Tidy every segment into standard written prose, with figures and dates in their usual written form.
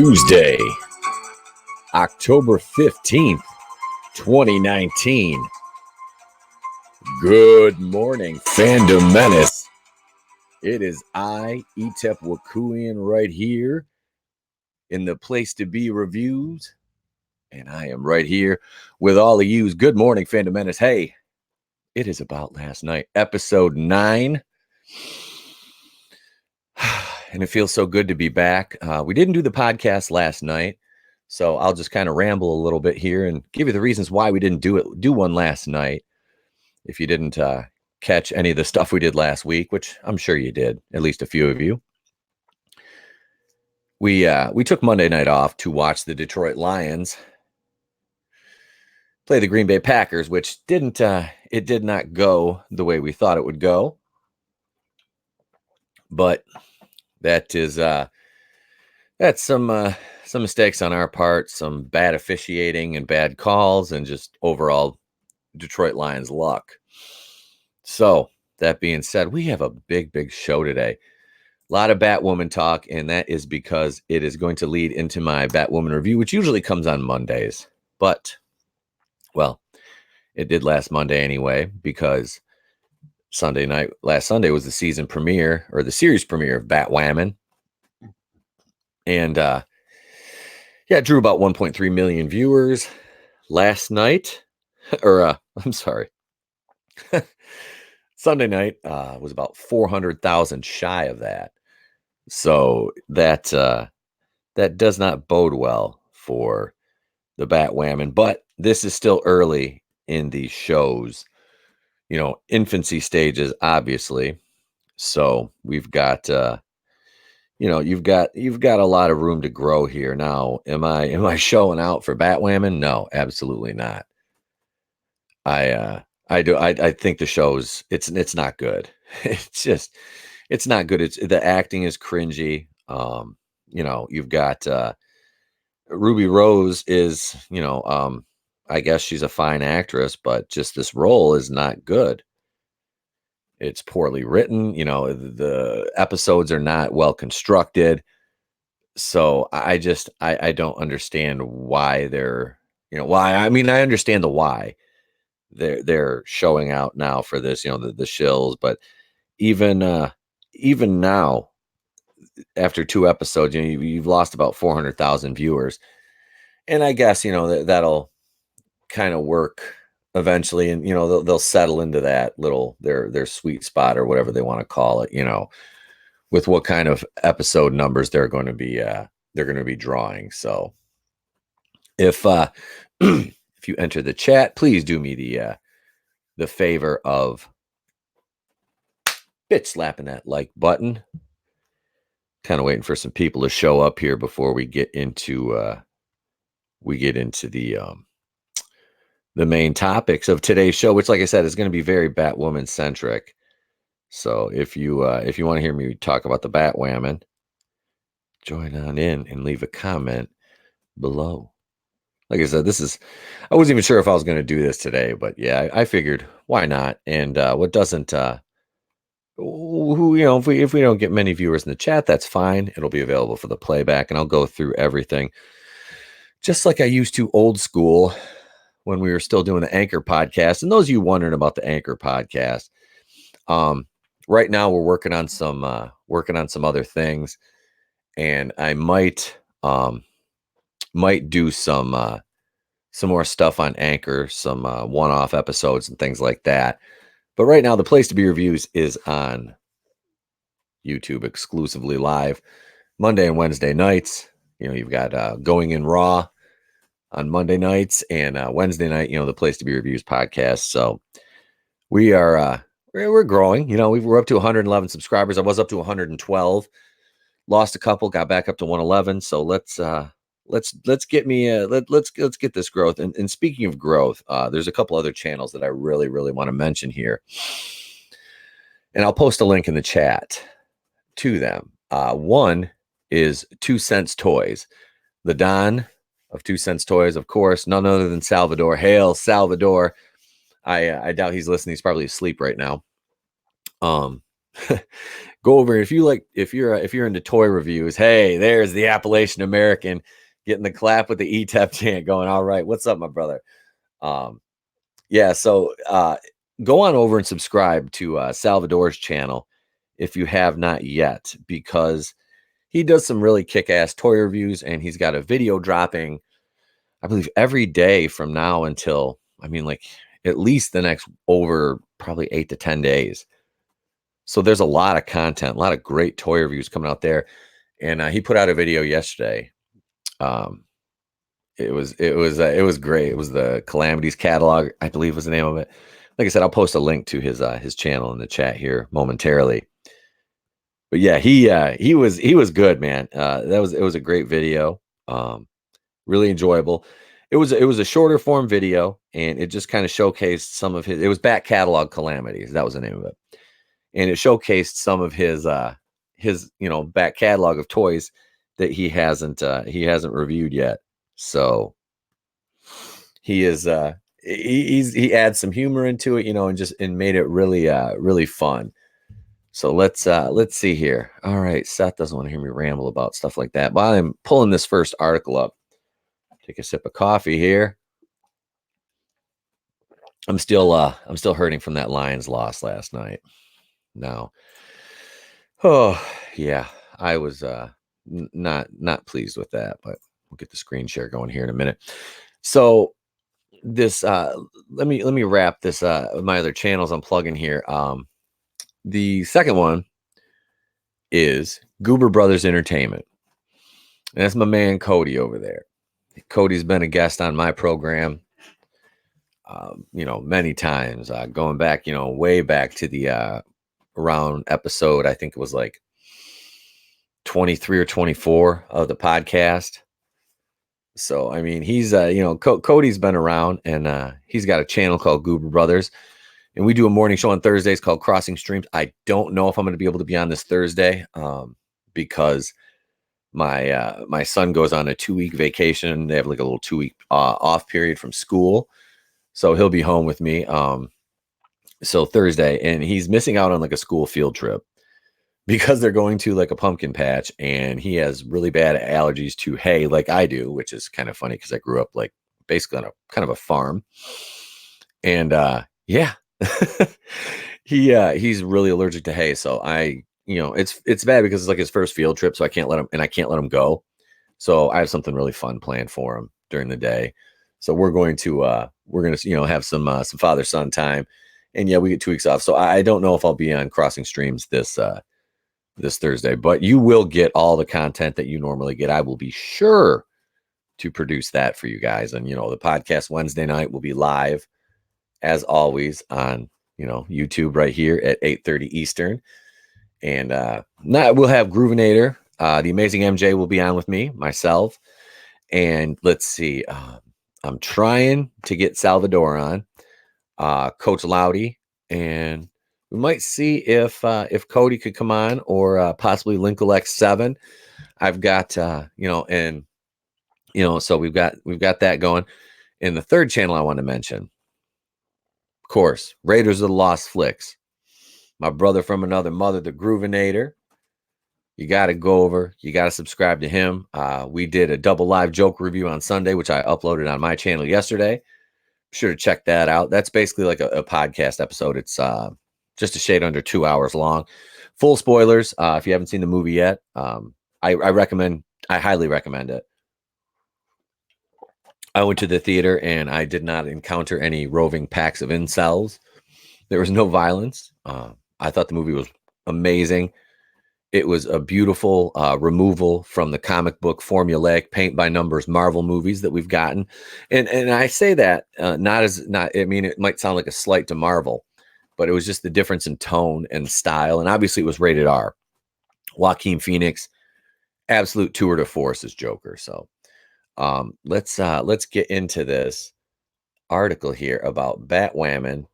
Tuesday, October 15th, 2019. Good morning, Fandom Menace. It is I, Etep Wakuian, right here in the Place to Be Reviews. And I am right here with all of yous. Good morning, Fandom Menace. Hey, it is about last night, episode 9. And it feels so good to be back. We didn't do the podcast last night, so I'll just kind of ramble a little bit here and give you the reasons why we didn't do one last night. If you didn't catch any of the stuff we did last week, which I'm sure you did, at least a few of you. We took Monday night off to watch the Detroit Lions play the Green Bay Packers, which did not go the way we thought it would go. But that's some mistakes on our part, some bad officiating and bad calls, and just overall Detroit Lions luck. So that being said, we have a big show today. A lot of Batwoman talk, and that is because it is going to lead into my Batwoman review, which usually comes on Mondays. But, well, it did last Monday anyway, because last Sunday was the season premiere, or the series premiere of Batwoman. And it drew about 1.3 million viewers last night. I'm sorry. Sunday night was about 400,000 shy of that. So that does not bode well for the Batwoman. But this is still early in the show's, infancy stages, obviously. So we've got you've got a lot of room to grow here. Now, am I showing out for Batwoman? No, absolutely not. I think the show's it's not good. It's not good. The acting is cringy. You've got Ruby Rose is, I guess she's a fine actress, but just this role is not good. It's poorly written. The episodes are not well constructed. So I don't understand why why. I mean, I understand the why they're showing out now for this, the shills, but even now, after 2 episodes, you've lost about 400,000 viewers. And I guess, that'll kind of work eventually, and they'll settle into that little their sweet spot, or whatever they want to call it, with what kind of episode numbers they're going to be drawing. So if if you enter the chat, please do me the favor of bitch slapping that like button. Kind of waiting for some people to show up here before we get into the main topics of today's show, which, like I said, is going to be very Batwoman centric. So if you want to hear me talk about the Batwoman, join on in and leave a comment below. Like I said, I wasn't even sure if I was going to do this today, but yeah, I figured why not? And what doesn't if we don't get many viewers in the chat, that's fine. It'll be available for the playback, and I'll go through everything just like I used to old school when we were still doing the Anchor podcast. And those of you wondering about the Anchor podcast, right now we're working on some other things, and I might do some more stuff on Anchor, some one-off episodes and things like that. But right now, the Place to Be Reviews is on YouTube exclusively live Monday and Wednesday nights. You've got Going in Raw on Monday nights, and Wednesday night, the Place to Be Reviews podcast. So we are we're growing. We're up to 111 subscribers. I was up to 112, lost a couple, got back up to 111. So let's get this growth. And speaking of growth, there's a couple other channels that I really want to mention here, and I'll post a link in the chat to them. One is 2 Cents Toys, the Don of 2 Cents Toys, of course, none other than Salvador. Hail Salvador! I doubt he's listening. He's probably asleep right now. Go over if you're into toy reviews. Hey, there's the Appalachian American getting the clap with the ETEP chant going. All right, what's up, my brother? Um, yeah, so go on over and subscribe to Salvador's channel if you have not yet, because he does some really kick-ass toy reviews, and he's got a video dropping, I believe, every day from now until, I mean, like at least the next over probably 8 to 10 days. So there's a lot of content, a lot of great toy reviews coming out there. And he put out a video yesterday. Um, it was great. It was the Calamities catalog, I believe was the name of it. Like I said, I'll post a link to his channel in the chat here momentarily. But yeah, he was good, man. It was a great video. Really enjoyable. It was a shorter form video, and it just kind of showcased some of his. It was back catalog Calamities. That was the name of it, and it showcased some of his back catalog of toys that he hasn't reviewed yet. So he adds some humor into it, and made it really fun. So let's see here. All right, Seth doesn't want to hear me ramble about stuff like that. While I'm pulling this first article up, take a sip of coffee here. I'm still hurting from that Lions loss last night. Now, oh yeah, I was not pleased with that, but we'll get the screen share going here in a minute. So this let me wrap this my other channels I'm plugging here. The second one is Goober Brothers Entertainment. And that's my man Cody over there. Cody's been a guest on my program, many times, going back, way back to the around episode, I think it was like 23 or 24 of the podcast. So, I mean, he's, Cody's been around, and he's got a channel called Goober Brothers. And we do a morning show on Thursdays called Crossing Streams. I don't know if I'm going to be able to be on this Thursday because my son goes on a 2-week vacation. They have like a little 2-week off period from school. So he'll be home with me. So Thursday, and he's missing out on like a school field trip because they're going to like a pumpkin patch, and he has really bad allergies to hay like I do, which is kind of funny because I grew up like basically on a kind of a farm. And yeah. He's really allergic to hay. So it's bad because it's like his first field trip, so I can't let him go. So I have something really fun planned for him during the day. So we're going to have some father son time, and yeah, we get 2 weeks off. So I don't know if I'll be on Crossing Streams this Thursday, but you will get all the content that you normally get. I will be sure to produce that for you guys, and the podcast Wednesday night will be live as always on YouTube right here at 8:30 Eastern, and we'll have Groovinator. The amazing MJ will be on with me, myself, and let's see. I'm trying to get Salvador on, Coach Loudy, and we might see if Cody could come on, or possibly Linkalex7. I've got so we've got that going. And the third channel I want to mention, of course, Raiders of the Lost Flicks. My brother from another mother, the Groovinator. You got to go over. You got to subscribe to him. We did a double live joke review on Sunday, which I uploaded on my channel yesterday. Be sure to check that out. That's basically like a podcast episode. It's just a shade under 2 hours long. Full spoilers. If you haven't seen the movie yet, I highly recommend it. I went to the theater, and I did not encounter any roving packs of incels. There was no violence. I thought the movie was amazing. It was a beautiful removal from the comic book formulaic paint by numbers Marvel movies that we've gotten. And I say that I mean, it might sound like a slight to Marvel, but it was just the difference in tone and style. And obviously it was rated R. Joaquin Phoenix, absolute tour de force as Joker. So let's get into this article here about Batwoman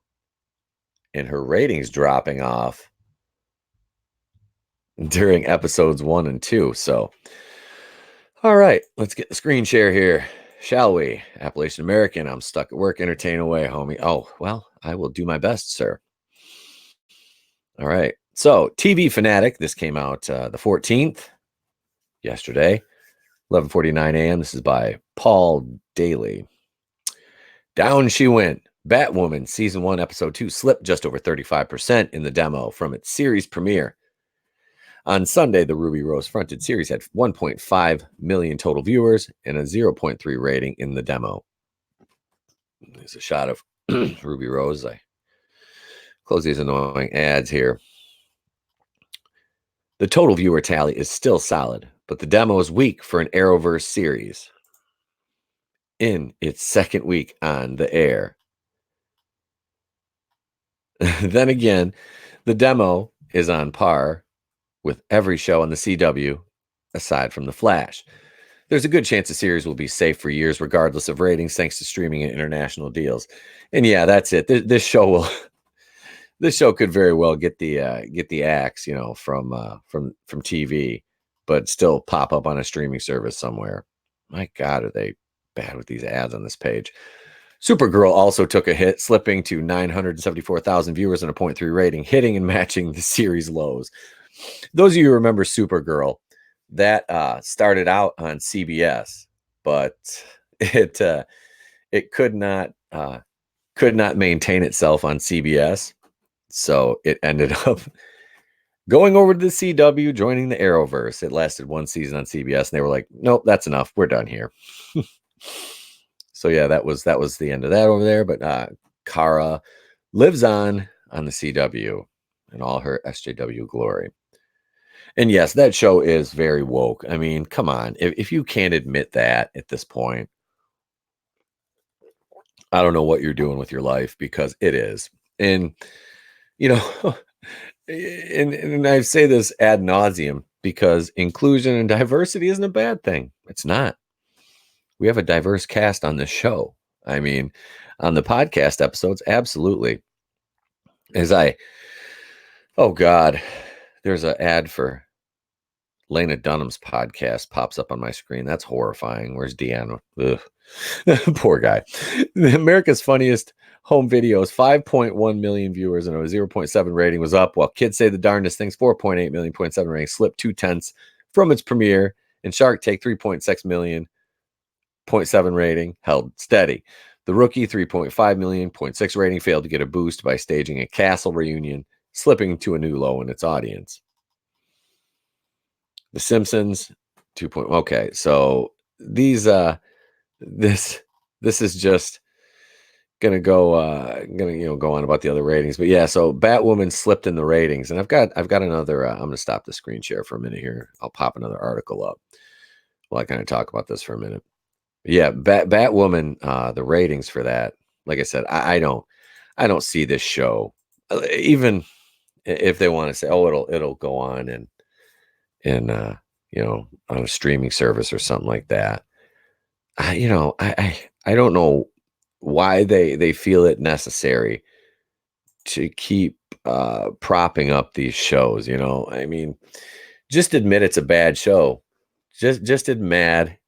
and her ratings dropping off during episodes 1 and 2. So, all right, let's get the screen share here, shall we? Appalachian American, I'm stuck at work. Entertain away, homie. Oh, well, I will do my best, sir. All right, So, TV Fanatic, this came out the 14th, yesterday, 11:49 a.m. This is by Paul Daly. Down she went. Batwoman season 1 episode 2 slipped just over 35% in the demo from its series premiere. On Sunday, the Ruby Rose fronted series had 1.5 million total viewers and a 0.3 rating in the demo. There's a shot of Ruby Rose. I close these annoying ads here. The total viewer tally is still solid, but the demo is weak for an Arrowverse series in its second week on the air. Then again, the demo is on par with every show on the CW aside from The Flash. There's a good chance the series will be safe for years regardless of ratings thanks to streaming and international deals. And yeah, that's it. This show will this show could very well get the axe, from TV, but still pop up on a streaming service somewhere. My God, are they bad with these ads on this page? Supergirl also took a hit, slipping to 974,000 viewers and a 0.3 rating, hitting and matching the series lows. Those of you who remember Supergirl, that started out on CBS, but it could not maintain itself on CBS, so it ended up going over to the CW, joining the Arrowverse. It lasted one season on CBS, and they were like, "Nope, that's enough. We're done here." So yeah, that was the end of that over there. But Kara lives on the CW in all her SJW glory. And yes, that show is very woke. I mean, come on. If you can't admit that at this point, I don't know what you're doing with your life, because it is. And, you know, and I say this ad nauseum because inclusion and diversity isn't a bad thing. It's not. We have a diverse cast on this show. I mean, on the podcast episodes, absolutely. Oh God, there's an ad for Lena Dunham's podcast pops up on my screen. That's horrifying. Where's Deanna? Poor guy. America's Funniest Home Videos, 5.1 million viewers and a 0.7 rating was up, while Kids Say the Darndest Things, 4.8 million, 0.7 rating, slipped 0.2 from its premiere, and Shark Take, 3.6 million, 0.7 rating, held steady. The Rookie, 3.5 million, 0.6 rating, failed to get a boost by staging a castle reunion, slipping to a new low in its audience. The Simpsons, 2. Okay, so these this is just gonna go go on about the other ratings. But yeah, so Batwoman slipped in the ratings, and I've got another. I'm gonna stop the screen share for a minute here. I'll pop another article up while I kind of talk about this for a minute. But yeah, Batwoman, the ratings for that, like I said, I don't see this show, even if they want to say, oh, it'll go on and on a streaming service or something like that. I don't know why they feel it necessary to keep propping up these shows. I mean, just admit it's a bad show. Just admit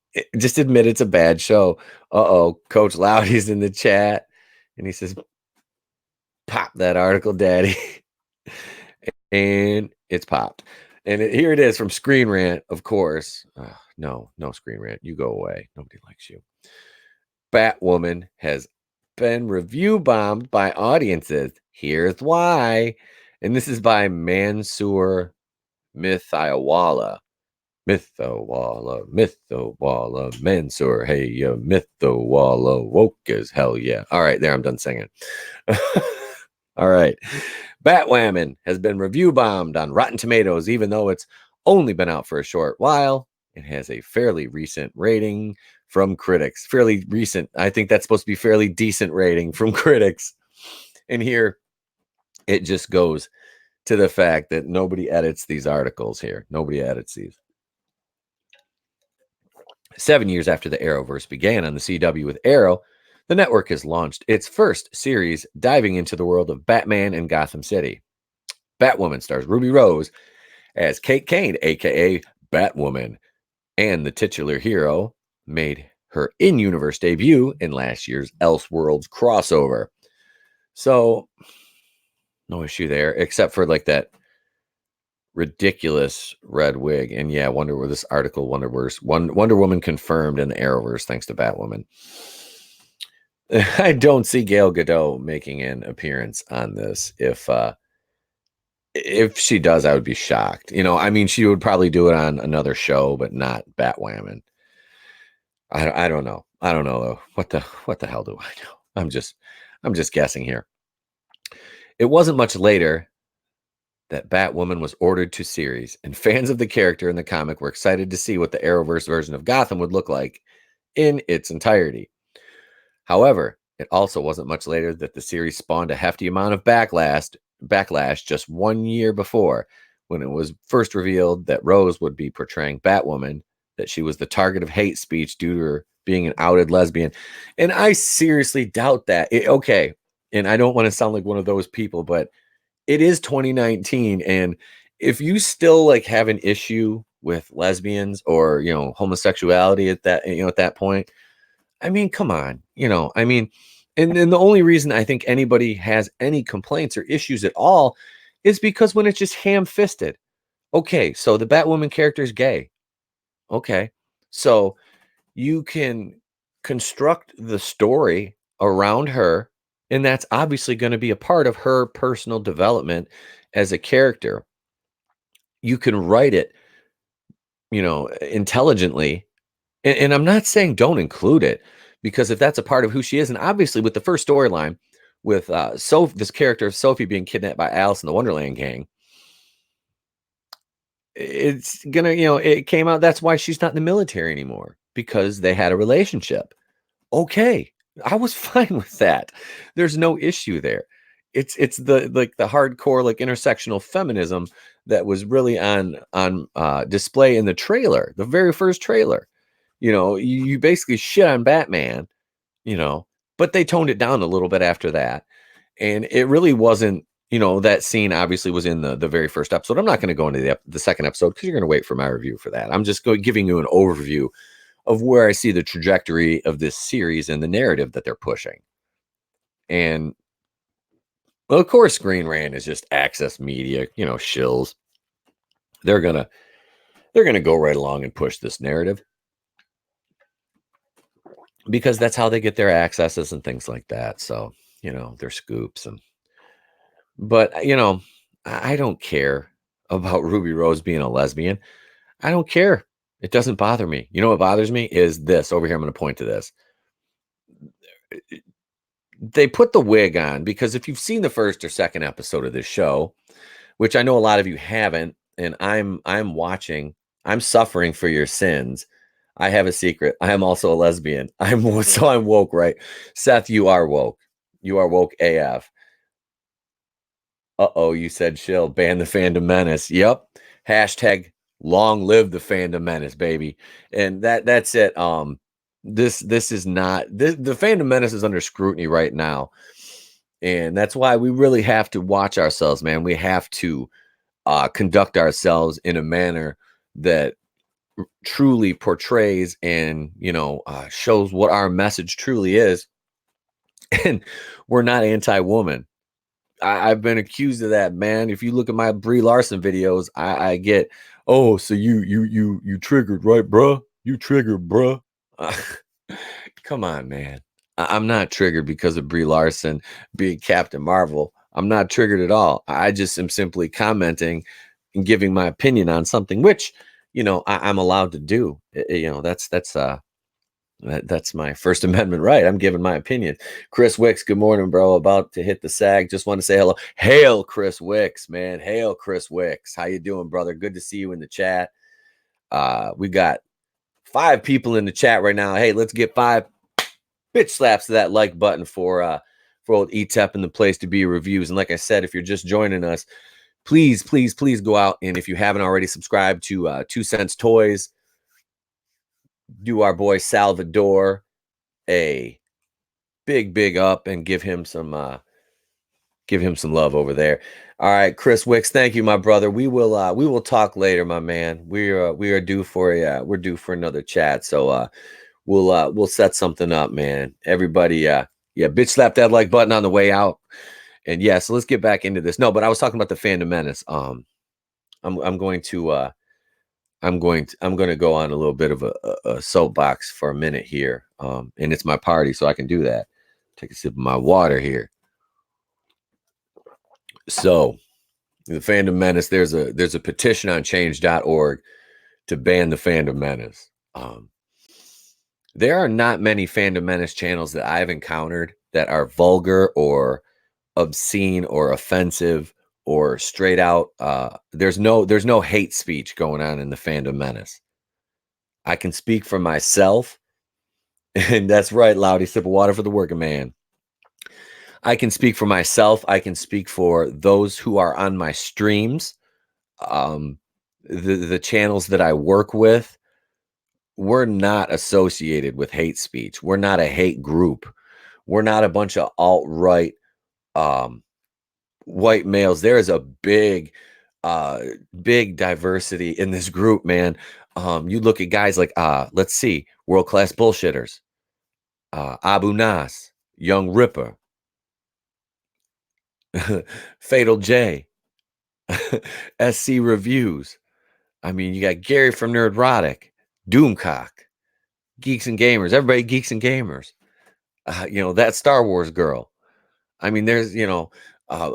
it's a bad show. Coach Loudy's in the chat, and he says, "Pop that article, Daddy," and it's popped. And here it is from Screen Rant, of course. No Screen Rant. You go away. Nobody likes you. Batwoman has been review bombed by audiences. Here's why. And this is by Mansoor Mythowala. Mythowala, Mansoor. Hey, Mythowala, woke as hell, yeah. All right, there, I'm done singing. All right. Batwoman has been review bombed on Rotten Tomatoes, even though it's only been out for a short while. It has a fairly recent rating from critics. Fairly recent. I think that's supposed to be fairly decent rating from critics. And here it just goes to the fact that nobody edits these articles here. Nobody edits these. 7 years after the Arrowverse began on the CW with Arrow, the network has launched its first series diving into the world of Batman and Gotham City. Batwoman stars Ruby Rose as Kate Kane, aka Batwoman, and the titular hero made her in-universe debut in last year's Elseworlds crossover. So, no issue there, except for like that ridiculous red wig. And yeah, wonder where this article, Wonder Woman confirmed in the Arrowverse thanks to Batwoman. I don't see Gal Gadot making an appearance on this. If she does, I would be shocked. I mean, she would probably do it on another show, but not Batwoman. I don't know. I don't know though. What the hell do I know? I'm just guessing here. It wasn't much later that Batwoman was ordered to series, and fans of the character in the comic were excited to see what the Arrowverse version of Gotham would look like in its entirety. However, it also wasn't much later that the series spawned a hefty amount of backlash just 1 year before, when it was first revealed that Rose would be portraying Batwoman, that she was the target of hate speech due to her being an outed lesbian. And I seriously doubt that. Okay, and I don't want to sound like one of those people, but it is 2019, and if you still like have an issue with lesbians or homosexuality at that point, I mean, come on, I mean, and then the only reason I think anybody has any complaints or issues at all is because when it's just ham-fisted. Okay, so the Batwoman character is gay. Okay, so you can construct the story around her, and that's obviously going to be a part of her personal development as a character. You can write it, intelligently. And I'm not saying don't include it, because if that's a part of who she is, and obviously with the first storyline with this character of Sophie being kidnapped by Alice and the Wonderland Gang, it's gonna, it came out that's why she's not in the military anymore, because they had a relationship. Okay, I was fine with that. There's no issue there. It's the like the hardcore like intersectional feminism that was really on display in the trailer, the very first trailer. You basically shit on Batman, you know, but they toned it down a little bit after that. And it really wasn't, that scene obviously was in the very first episode. I'm not going to go into the second episode because you're going to wait for my review for that. I'm just giving you an overview of where I see the trajectory of this series and the narrative that they're pushing. And well, of course, Screen Rant is just access media, shills. They're gonna go right along and push this narrative because that's how they get their accesses and things like that. So, their scoops but I don't care about Ruby Rose being a lesbian. I don't care. It doesn't bother me. You know what bothers me is this over here. I'm going to point to this. They put the wig on because if you've seen the first or second episode of this show, which I know a lot of you haven't, and I'm watching, I'm suffering for your sins. I have a secret. I am also a lesbian. I'm woke, right? Seth, you are woke. You are woke AF. Uh-oh, you said shill. Ban the fandom menace. Yep. Hashtag long live the fandom menace, baby. And that's it. This is not the fandom menace is under scrutiny right now. And that's why we really have to watch ourselves, man. We have to conduct ourselves in a manner that truly portrays and shows what our message truly is. And we're not anti-woman. I've been accused of that, man. If you look at my Brie Larson videos, I get, oh, so you triggered, right, bruh? You triggered, bruh. Come on, man. I'm not triggered because of Brie Larson being Captain Marvel. I'm not triggered at all. I just am simply commenting and giving my opinion on something, which I'm allowed to do. That's my First Amendment right. I'm giving my opinion. Chris Wicks, good morning, bro. About to hit the sag. Just want to say hello. Hail, Chris Wicks, man. Hail, Chris Wicks. How you doing, brother? Good to see you in the chat. We got 5 people in the chat right now. Hey, let's get 5 bitch slaps to that like button for old ETEP and the place to be reviews. And like I said, if you're just joining us, please go out, and if you haven't already subscribed to 2 Cents Toys, do our boy Salvador a big up and give him some love over there. All right, Chris Wicks, thank you, my brother. We will talk later, my man. We are due for we're due for another chat. So we'll set something up, man. Everybody bitch slap that like button on the way out. And yeah, so let's get back into this. No, but I was talking about the fandom menace. I'm going to I'm going to go on a little bit of a soapbox for a minute here. And it's my party, so I can do that. Take a sip of my water here. So the fandom menace, there's a petition on change.org to ban the fandom menace. There are not many fandom menace channels that I've encountered that are vulgar or obscene or offensive or straight out. There's no hate speech going on in the fandom menace. I can speak for myself, and that's right, Loudy, sip of water for the working man. I can speak for myself. I can speak for those who are on my streams, um, the channels that I work with. We're not associated with hate speech. We're not a hate group. We're not a bunch of alt-right um, white males. There is a uh, big diversity in this group, man. You look at guys like, let's see, world class bullshitters, Abu Nas, Young Ripper, Fatal J, SC Reviews. I mean, you got Gary from Nerdrotic, Doomcock, Geeks and Gamers. Everybody geeks and gamers. That Star Wars girl. I mean, there's uh,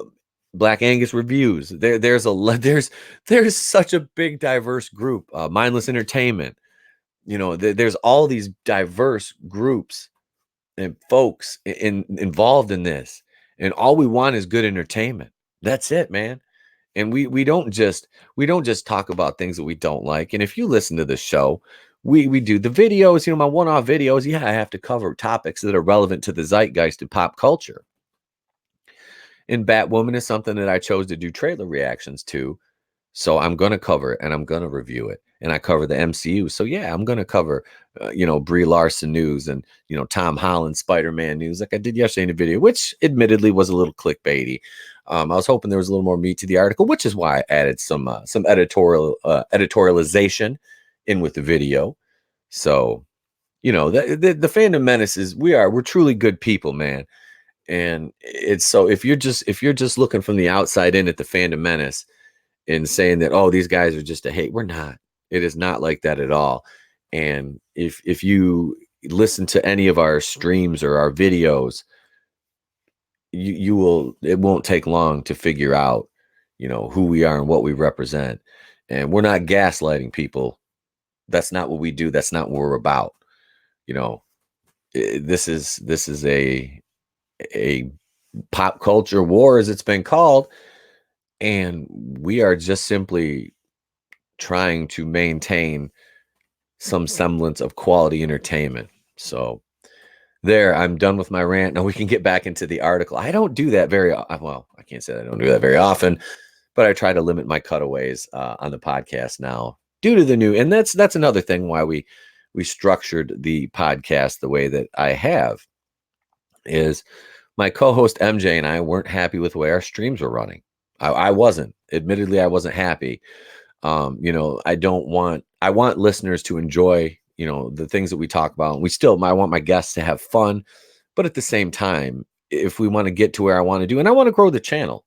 Black Angus reviews. There's such a big diverse group. Mindless Entertainment. There's all these diverse groups and folks involved in this, and all we want is good entertainment. That's it, man. And we don't just talk about things that we don't like. And if you listen to the show, we do the videos. My one-off videos. Yeah, I have to cover topics that are relevant to the zeitgeist and pop culture. And Batwoman is something that I chose to do trailer reactions to. So I'm going to cover it and I'm going to review it. And I cover the MCU. So yeah, I'm going to cover, Brie Larson news and, Tom Holland Spider-Man news like I did yesterday in the video, which admittedly was a little clickbaity. I was hoping there was a little more meat to the article, which is why I added some editorialization in with the video. So, the fandom menace is we're truly good people, man. And it's so if you're just looking from the outside in at the fandom menace and saying that, oh, these guys are just a hate, we're not. It is not like that at all. And if you listen to any of our streams or our videos, you will, it won't take long to figure out, who we are and what we represent. And we're not gaslighting people. That's not what we do. That's not what we're about. You know, this is a pop culture war, as it's been called, and we are just simply trying to maintain some semblance of quality entertainment. So there, I'm done with my rant. Now we can get back into the article. I don't do that well. I can't say I don't do that very often, but I try to limit my cutaways on the podcast now due to the new. And that's another thing why we structured the podcast the way that I have is my co-host MJ and I weren't happy with the way our streams were running. I wasn't. Admittedly, I wasn't happy. I want listeners to enjoy, the things that we talk about. And I want my guests to have fun, but at the same time, if we want to get to where I want to do, and I want to grow the channel,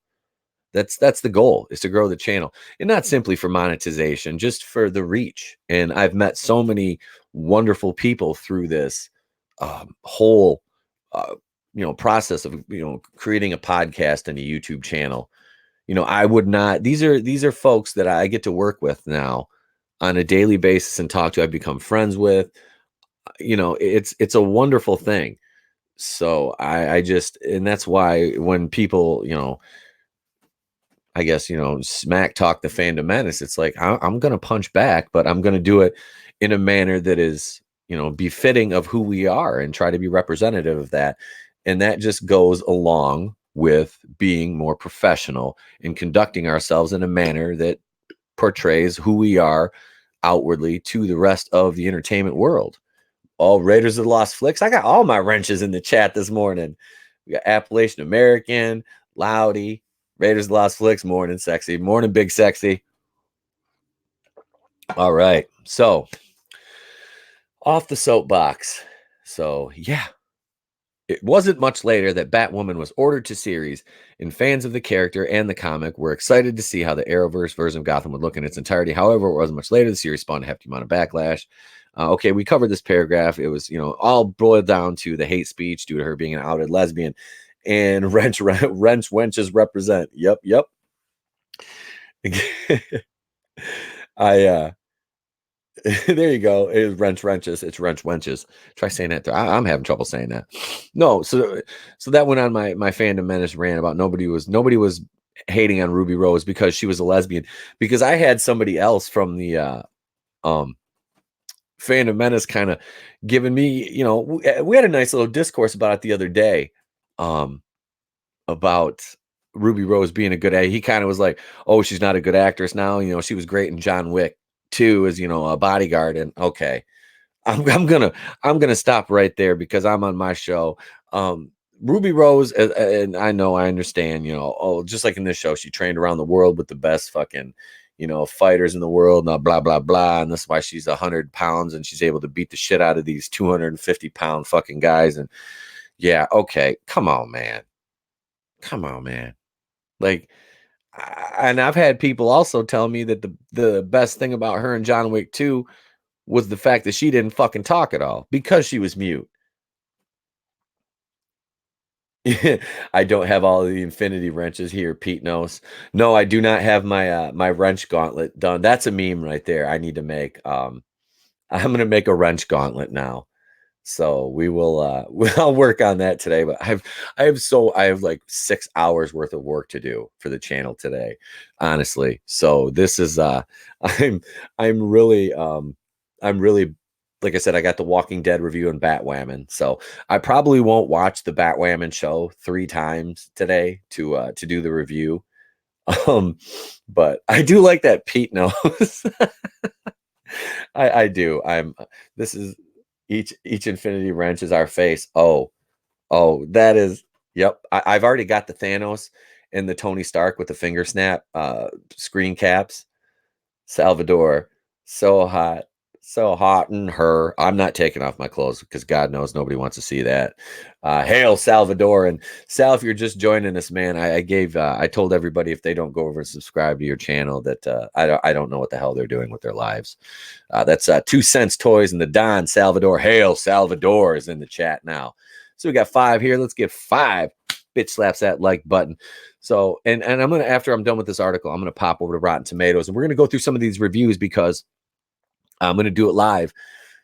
that's the goal, is to grow the channel, and not simply for monetization, just for the reach. And I've met so many wonderful people through this whole, uh, process of, creating a podcast and a YouTube channel. I would not, these are folks that I get to work with now on a daily basis and talk to. I've become friends with. It's a wonderful thing. So I just, and that's why when people, I guess, smack talk the fandom menace, it's like I'm gonna punch back, but I'm gonna do it in a manner that is, befitting of who we are, and try to be representative of that. And that just goes along with being more professional and conducting ourselves in a manner that portrays who we are outwardly to the rest of the entertainment world. All Raiders of the Lost Flicks. I got all my wrenches in the chat this morning. We got Appalachian American, Loudy, Raiders of the Lost Flicks, morning sexy, morning big sexy. All right. So off the soapbox. So yeah, It wasn't much later that Batwoman was ordered to series, and fans of the character and the comic were excited to see how the Arrowverse version of Gotham would look in its entirety. However, it wasn't much later. The series spawned a hefty amount of backlash. Okay, we covered this paragraph. It was, all boiled down to the hate speech due to her being an outed lesbian, and wrench wenches represent. Yep, yep. I there you go. It is wrench wrenches. It's wrench wenches. Try saying that. I'm having trouble saying that. No, so that went on my fandom menace rant about nobody was hating on Ruby Rose because she was a lesbian. Because I had somebody else from the um fandom menace kind of giving me, we had a nice little discourse about it the other day. Um, about Ruby Rose being a good actor. He kind of was like, "Oh, she's not a good actress now. She was great in John Wick 2 as, a bodyguard." And okay, I'm gonna stop right there because I'm on my show. Ruby Rose, and I understand, oh, just like in this show, she trained around the world with the best fucking, fighters in the world, and blah blah blah, and that's why she's 100 pounds and she's able to beat the shit out of these 250-pound fucking guys. And yeah, okay, come on, man. Like, and I've had people also tell me that the best thing about her in John Wick 2 was the fact that she didn't fucking talk at all because she was mute. I don't have all of the infinity wrenches here, Pete knows. No, I do not have my wrench gauntlet done. That's a meme right there. I need to make. I'm gonna make a wrench gauntlet now. So we will I'll work on that today. But I have like 6 hours worth of work to do for the channel today, honestly. So this is I'm I'm really I'm really, like I said, I got the Walking Dead review and Batwoman. So I probably won't watch the Batwoman show 3 times today to do the review. Um, but I do like that Pete knows. I do. This is each infinity wrench is our face. Oh, that is, yep. I've already got the Thanos and the Tony Stark with the finger snap screen caps. Salvador, so hot, so hot in her. I'm not taking off my clothes because God knows nobody wants to see that. Hail Salvador. And Sal, if you're just joining us, man, I told everybody if they don't go over and subscribe to your channel that I don't know what the hell they're doing with their lives. That's 2 Cents Toys and the Don Salvador. Hail Salvador is in the chat now. So we got 5 here. Let's get 5. Bitch slaps that like button. So, and I'm gonna, after I'm done with this article, I'm gonna pop over to Rotten Tomatoes and we're gonna go through some of these reviews because I'm gonna do it live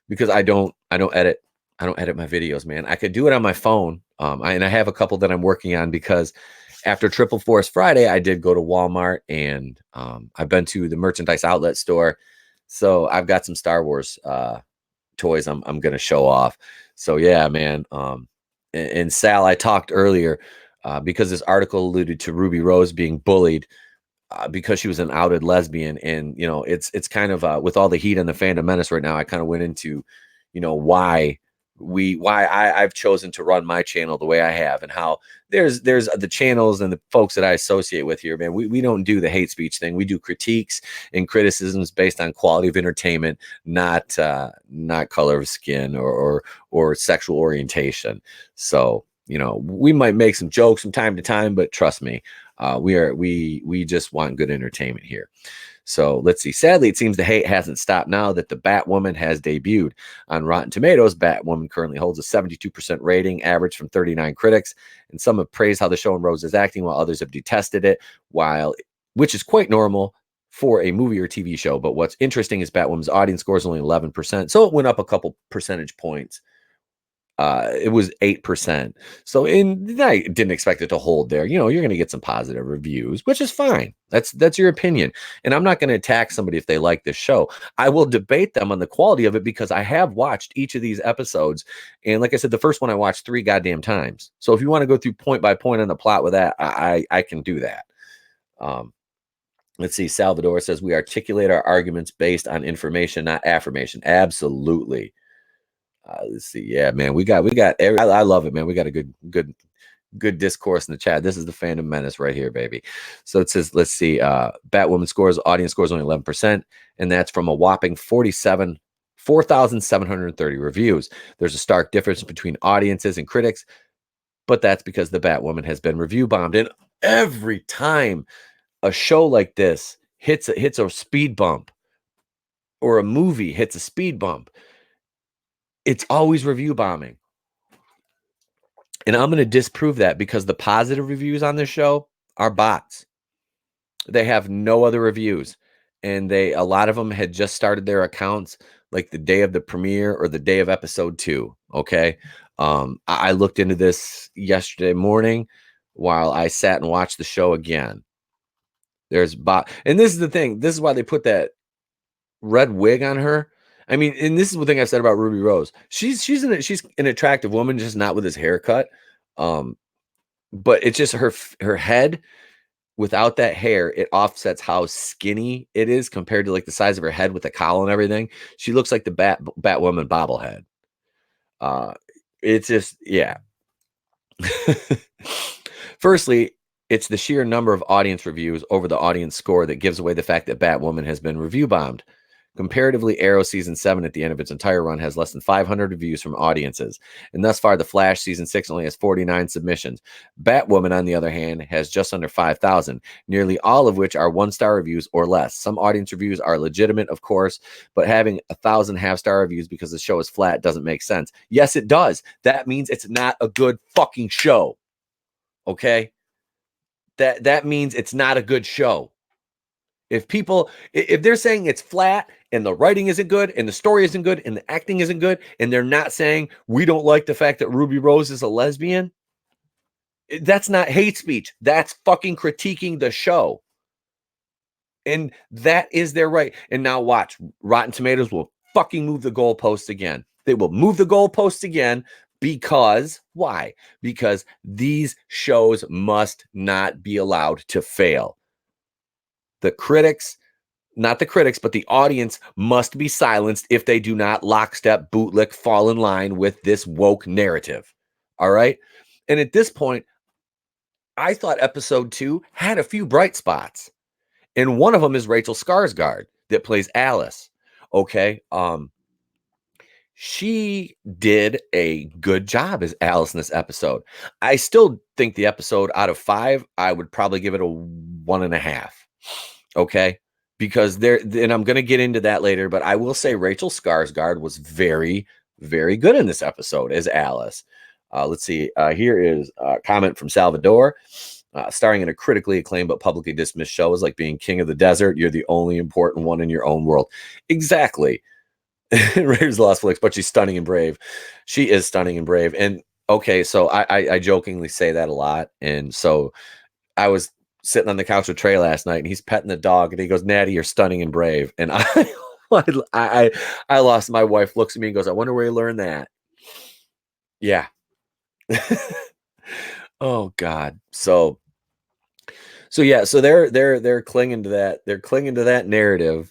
because I don't edit my videos, man. I could do it on my phone. And I have a couple that I'm working on because after Triple Force Friday, I did go to Walmart and I've been to the merchandise outlet store. So I've got some Star Wars toys I'm gonna show off. So yeah, man. And Sal, I talked earlier because this article alluded to Ruby Rose being bullied because she was an outed lesbian, and it's kind of with all the heat on the fandom menace right now. I kind of went into, why I've chosen to run my channel the way I have, and how there's the channels and the folks that I associate with here, man. We don't do the hate speech thing. We do critiques and criticisms based on quality of entertainment, not color of skin or sexual orientation. So we might make some jokes from time to time, but trust me, we just want good entertainment here. So let's see. Sadly, it seems the hate hasn't stopped now that the Batwoman has debuted. On Rotten Tomatoes, Batwoman currently holds a 72% rating, average from 39 critics, and some have praised how the show and Rose is acting, while others have detested it, which is quite normal for a movie or TV show. But what's interesting is Batwoman's audience score is only 11%, so it went up a couple percentage points. It was 8%. So I didn't expect it to hold there. You're going to get some positive reviews, which is fine. That's your opinion. And I'm not going to attack somebody if they like this show. I will debate them on the quality of it because I have watched each of these episodes. And like I said, the first one I watched 3 goddamn times. So if you want to go through point by point on the plot with that, I can do that. Let's see. Salvador says we articulate our arguments based on information, not affirmation. Absolutely. Let's see. Yeah, man, we got I love it, man. We got a good discourse in the chat. This is the fandom menace right here, baby. So it says, let's see. Batwoman audience scores only 11%, and that's from a whopping 4,730 reviews. There's a stark difference between audiences and critics. but that's because the Batwoman has been review bombed. And every time a show like this hits a speed bump or a movie hits a speed bump, it's always review bombing. And I'm going to disprove that because the positive reviews on this show are bots. They have no other reviews. And a lot of them had just started their accounts like the day of the premiere or the day of episode 2. Okay. I looked into this yesterday morning while I sat and watched the show again. There's bot, and this is the thing. This is why they put that red wig on her. I mean, and this is the thing I've said about Ruby Rose. She's an attractive woman, just not with his haircut. But it's just her head without that hair. It offsets how skinny it is compared to like the size of her head with the cowl and everything. She looks like the Batwoman bobblehead. It's just yeah. Firstly, it's the sheer number of audience reviews over the audience score that gives away the fact that Batwoman has been review bombed. Comparatively, Arrow season 7 at the end of its entire run has less than 500 reviews from audiences, and thus far, The Flash season 6 only has 49 submissions. Batwoman, on the other hand, has just under 5,000, nearly all of which are one-star reviews or less. Some audience reviews are legitimate, of course, but having 1,000 half-star reviews because the show is flat doesn't make sense. Yes, it does. That means it's not a good fucking show. Okay? That means it's not a good show. If they're saying it's flat and the writing isn't good and the story isn't good and the acting isn't good, and they're not saying we don't like the fact that Ruby Rose is a lesbian, that's not hate speech. That's fucking critiquing the show. And that is their right. And now watch, Rotten Tomatoes will fucking move the goalposts again. They will move the goalposts again because why? Because these shows must not be allowed to fail. The critics, not the critics, but the audience must be silenced if they do not lockstep, bootlick, fall in line with this woke narrative. All right. And at this point, I thought episode 2 had a few bright spots. And one of them is Rachel Skarsgård that plays Alice. Okay. She did a good job as Alice in this episode. I still think the episode out of 5, I would probably give it a 1.5. Okay. Because and I'm going to get into that later, but I will say Rachel Skarsgård was very, very good in this episode as Alice. Let's see. Here is a comment from Salvador. Starring in a critically acclaimed but publicly dismissed show is like being king of the desert. You're the only important one in your own world. Exactly. Raiders lost flicks, but she's stunning and brave. She is stunning and brave. And okay, so I jokingly say that a lot. And so I was sitting on the couch with Trey last night, and he's petting the dog, and he goes, "Natty, you're stunning and brave." And I lost. My wife looks at me and goes, "I wonder where you learned that." Yeah. Oh God. So yeah. So they're clinging to that. They're clinging to that narrative.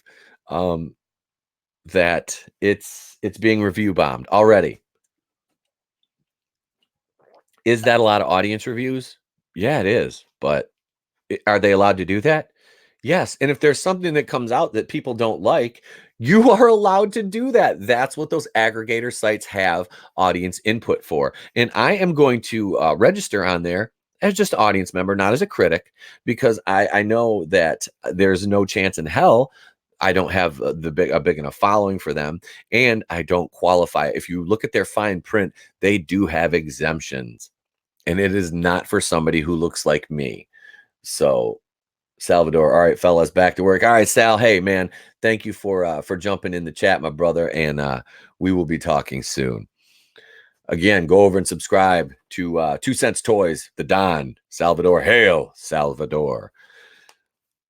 That it's being review bombed already. Is that a lot of audience reviews? Yeah, it is. But are they allowed to do that? Yes. And if there's something that comes out that people don't like, you are allowed to do that. That's what those aggregator sites have audience input for. And I am going to register on there as just an audience member, not as a critic, because I know that there's no chance in hell I don't have a big enough following for them, and I don't qualify. If you look at their fine print, they do have exemptions, and it is not for somebody who looks like me. So Salvador. All right, fellas, back to work. All right, Sal. Hey, man, thank you for jumping in the chat, my brother, and we will be talking soon. Again, go over and subscribe to 2 Cents Toys, the Don, Salvador. Hail, Salvador.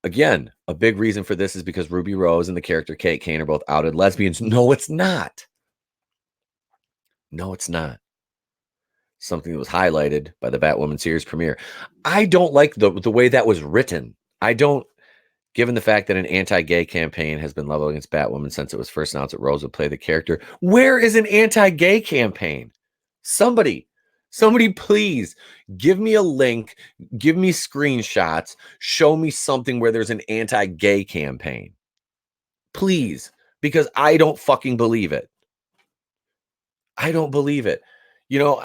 Again, a big reason for this is because Ruby Rose and the character Kate Kane are both outed lesbians. No, it's not. No, it's not. Something that was highlighted by the Batwoman series premiere. I don't like the way that was written. I don't. Given the fact that an anti-gay campaign has been leveled against Batwoman since it was first announced that Rose would play the character, where is an anti-gay campaign? Somebody please give me a link, give me screenshots, show me something where there's an anti-gay campaign. Please, because I don't fucking believe it. I don't believe it. You know,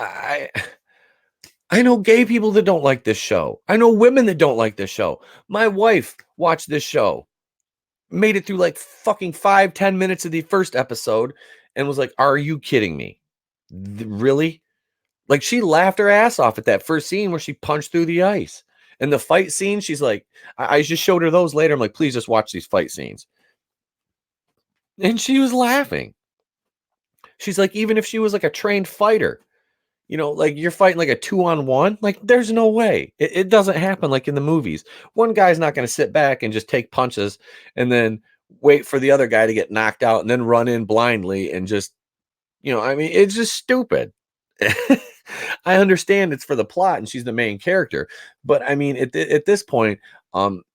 I know gay people that don't like this show. I know women that don't like this show. My wife watched this show, made it through like fucking 5-10 minutes of the first episode, and was like, "Are you kidding me? Really?" Like, she laughed her ass off at that first scene where she punched through the ice. And the fight scene, she's like, I just showed her those later. I'm like, please just watch these fight scenes. And she was laughing. She's like, even if she was like a trained fighter, like you're fighting like a 2-on-1, like there's no way. It doesn't happen like in the movies. One guy's not going to sit back and just take punches and then wait for the other guy to get knocked out and then run in blindly and just, I mean, it's just stupid. I understand it's for the plot and she's the main character, but I mean, at this point,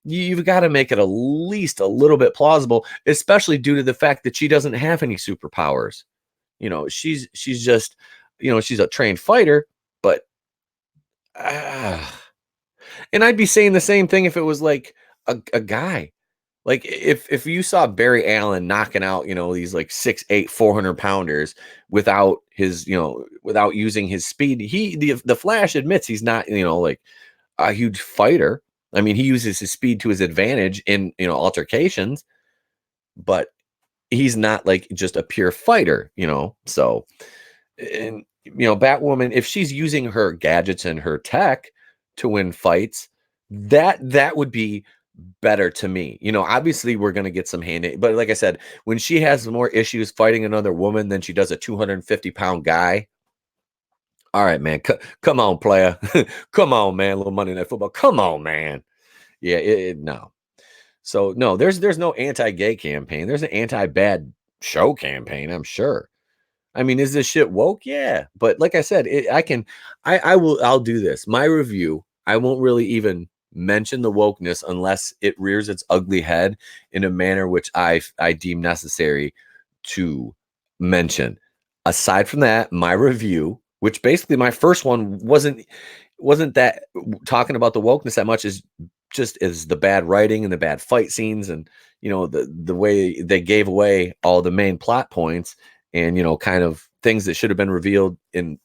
you've got to make it at least a little bit plausible, especially due to the fact that she doesn't have any superpowers. She's just, she's a trained fighter, but uh, and I'd be saying the same thing if it was like a guy. Like if you saw Barry Allen knocking out, these like 6'8", 400 pounders without his, without using his speed, the Flash admits he's not, like a huge fighter. I mean, he uses his speed to his advantage in, altercations, but he's not like just a pure fighter. So, and Batwoman, if she's using her gadgets and her tech to win fights, that would be better to me. Obviously we're going to get some but like I said, when she has more issues fighting another woman than she does a 250-pound guy. All right, man. Come on, player. Come on, man. A little Monday Night Football. Come on, man. Yeah, no. So no, there's no anti-gay campaign. There's an anti-bad show campaign, I'm sure. I mean, is this shit woke? Yeah. But like I said, I'll do this. My review, I won't really even mention the wokeness unless it rears its ugly head in a manner which I deem necessary to mention. Aside from that, my review, which basically my first one wasn't that talking about the wokeness that much, is just is the bad writing and the bad fight scenes and the way they gave away all the main plot points and kind of things that should have been revealed in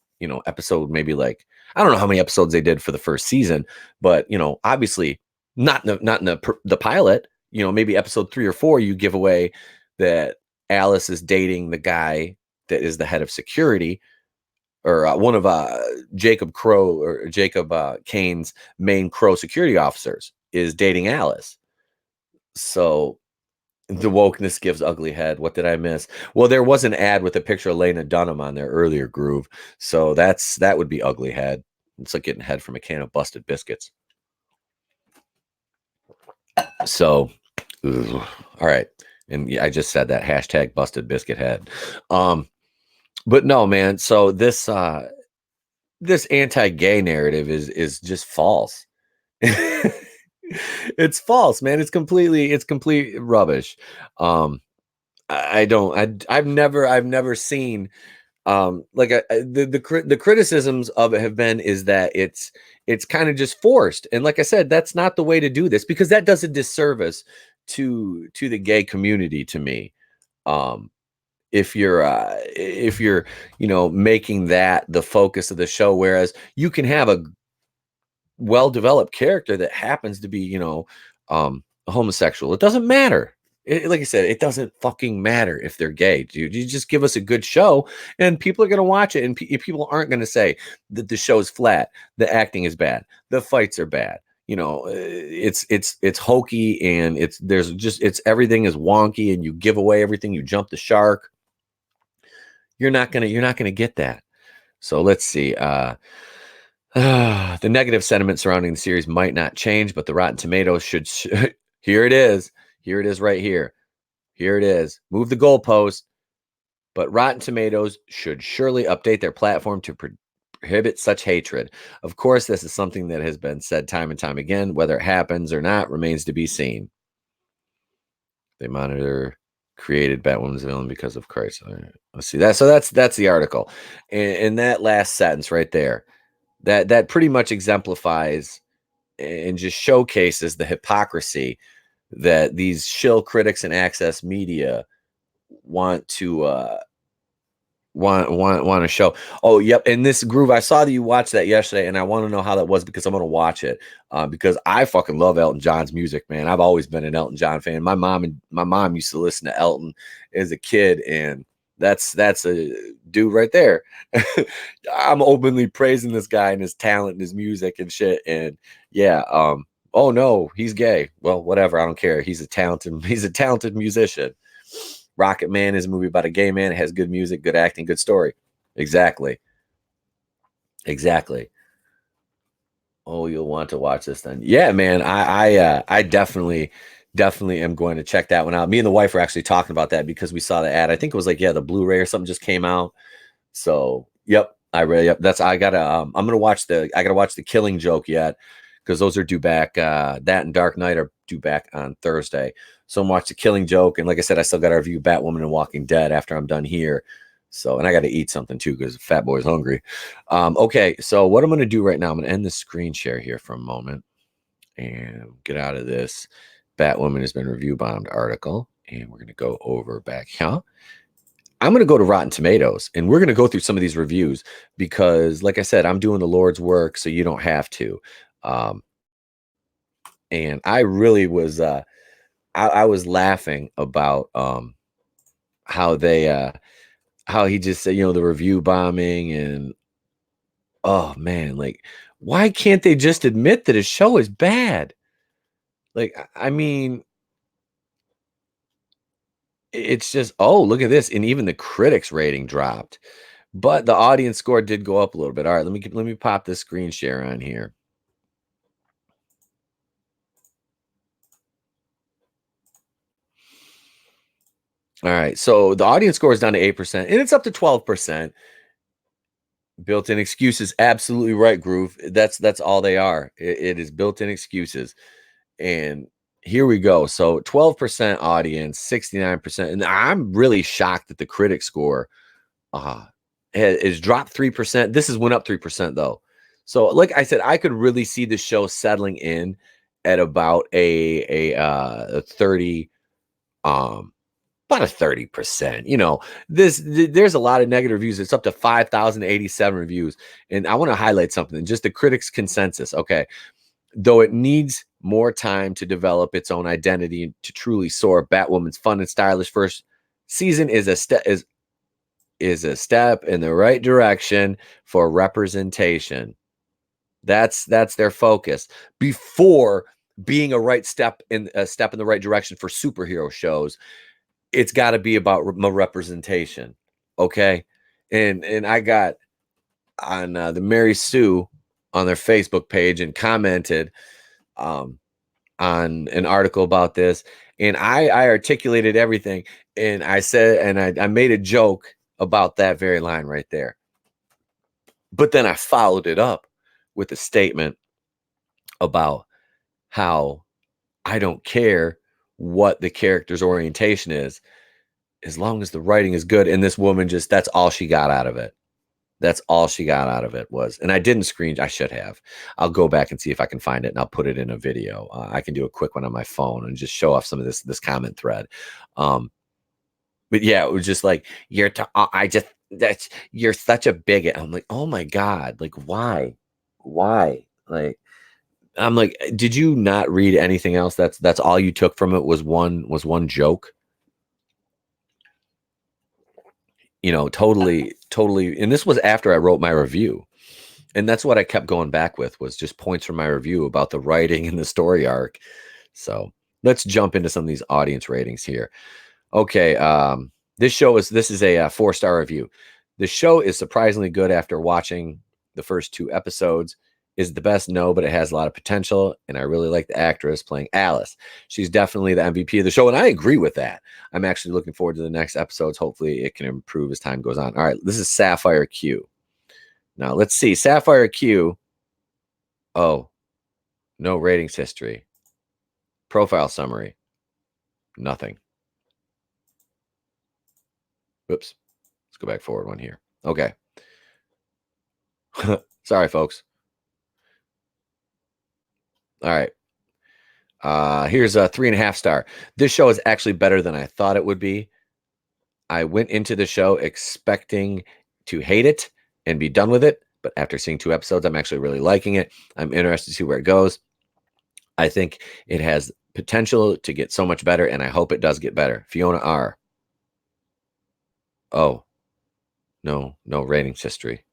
episode, maybe like I don't know how many episodes they did for the first season, but obviously not in the pilot. Maybe episode 3 or 4 you give away that Alice is dating the guy that is the head of security, or one of Jacob Kane's main Crow security officers is dating Alice. So the wokeness gives ugly head. What did I miss? Well, there was an ad with a picture of Lena Dunham on there earlier, Groove. So that would be ugly head. It's like getting head from a can of busted biscuits. So, all right. And yeah, I just said that hashtag busted biscuit head. But no, man. So this anti-gay narrative is just false. It's false, man. It's complete rubbish. I've never seen like the criticisms of it have been is that it's kind of just forced, and like I said, that's not the way to do this, because that does a disservice to the gay community, to me. um if you're making that the focus of the show, whereas you can have a well-developed character that happens to be, a homosexual. It doesn't matter. Like I said, it doesn't fucking matter if they're gay, dude. You just give us a good show, and people are gonna watch it, and people aren't gonna say that the show's flat, the acting is bad, the fights are bad. It's hokey, and it's everything is wonky, and you give away everything, you jump the shark. You're not gonna get that. So let's see. The negative sentiment surrounding the series might not change, but the Rotten Tomatoes here it is. Here it is right here. Here it is. Move the goalpost. But Rotten Tomatoes should surely update their platform to prohibit such hatred. Of course, this is something that has been said time and time again. Whether it happens or not remains to be seen. They monitor created Batwoman's villain because of Christ. Let's see that. So that's the article, and that last sentence right there, that pretty much exemplifies and just showcases the hypocrisy that these shill critics and access media want to want to show. Oh, yep. And this groove, I saw that you watched that yesterday, and I want to know how that was because I'm gonna watch it. Because I fucking love Elton John's music, man. I've always been an Elton John fan. My mom used to listen to Elton as a kid, and that's a dude right there. I'm openly praising this guy and his talent and his music and shit. And yeah, oh no, he's gay. Well, whatever, I don't care. He's a talented musician. Rocket Man is a movie about a gay man. It has good music, good acting, good story. Exactly. Exactly. Oh, you'll want to watch this then. Yeah, man. I definitely am going to check that one out. Me and the wife were actually talking about that because we saw the ad. I think it was like, yeah, the Blu-ray or something just came out. So, yep, I read. Yep, I gotta watch the Killing Joke yet because those are due back. That and Dark Knight are due back on Thursday. So I'm watching the Killing Joke, and like I said, I still got to review Batwoman and Walking Dead after I'm done here. So, and I got to eat something too because Fat Boy's hungry. Okay, so what I'm gonna do right now, I'm gonna end the screen share here for a moment and get out of this Batwoman has been review bombed article, and we're gonna go over back here. I'm going to go to Rotten Tomatoes and we're going to go through some of these reviews because, like I said, I'm doing the Lord's work, so you don't have to. Um, and I really was, I was laughing about how how he just said, the review bombing and oh man, like why can't they just admit that a show is bad? Like, I mean, it's just oh look at this, and even the critics rating dropped. But the audience score did go up a little bit. All right, let me pop this screen share on here. All right, so the audience score is down to 8%, and it's up to 12%. Built-in excuses, absolutely right, Groove. That's all they are. It is built-in excuses, and here we go. So 12% audience, 69%, and I'm really shocked that the critic score uh is dropped 3%. This has went up 3% though. So like I said, I could really see the show settling in at about a 30 um about a 30%. There's a lot of negative reviews. It's up to 5,087 reviews. And I want to highlight something, just the critics consensus. Okay. Though it needs more time to develop its own identity and to truly soar, Batwoman's fun and stylish first season is a step in the right direction for representation. That's their focus. Before being a step in the right direction for superhero shows, it's got to be about representation. Okay. And I got on the Mary Sue on their Facebook page and commented um, on an article about this, and I articulated everything, and I said, and I made a joke about that very line right there. But then I followed it up with a statement about how I don't care what the character's orientation is as long as the writing is good. And this woman that's all she got out of it. That's all she got out of it was, and I didn't screen. I should have. I'll go back and see if I can find it, and I'll put it in a video. I can do a quick one on my phone and just show off some of this comment thread. Um, but yeah, it was just like I just that's you're such a bigot. I'm like, oh my god, like why? Like I'm like, did you not read anything else? That's all you took from it was one joke. Totally. And this was after I wrote my review. And that's what I kept going back with was just points from my review about the writing and the story arc. So let's jump into some of these audience ratings here. Okay, this is a 4-star review. The show is surprisingly good after watching the first 2 episodes. Is it the best? No, but it has a lot of potential, and I really like the actress playing Alice. She's definitely the MVP of the show, and I agree with that. I'm actually looking forward to the next episodes. Hopefully, it can improve as time goes on. All right, this is Sapphire Q. Now let's see, Sapphire Q. Oh, no ratings history. Profile summary. Nothing. Oops. Let's go back forward one here. Okay. Sorry, folks. All right. Here's a 3.5 star. This show is actually better than I thought it would be. I went into the show expecting to hate it and be done with it, but after seeing 2 episodes, I'm actually really liking it. I'm interested to see where it goes. I think it has potential to get so much better, and I hope it does get better. Fiona R. Oh, no, no ratings history.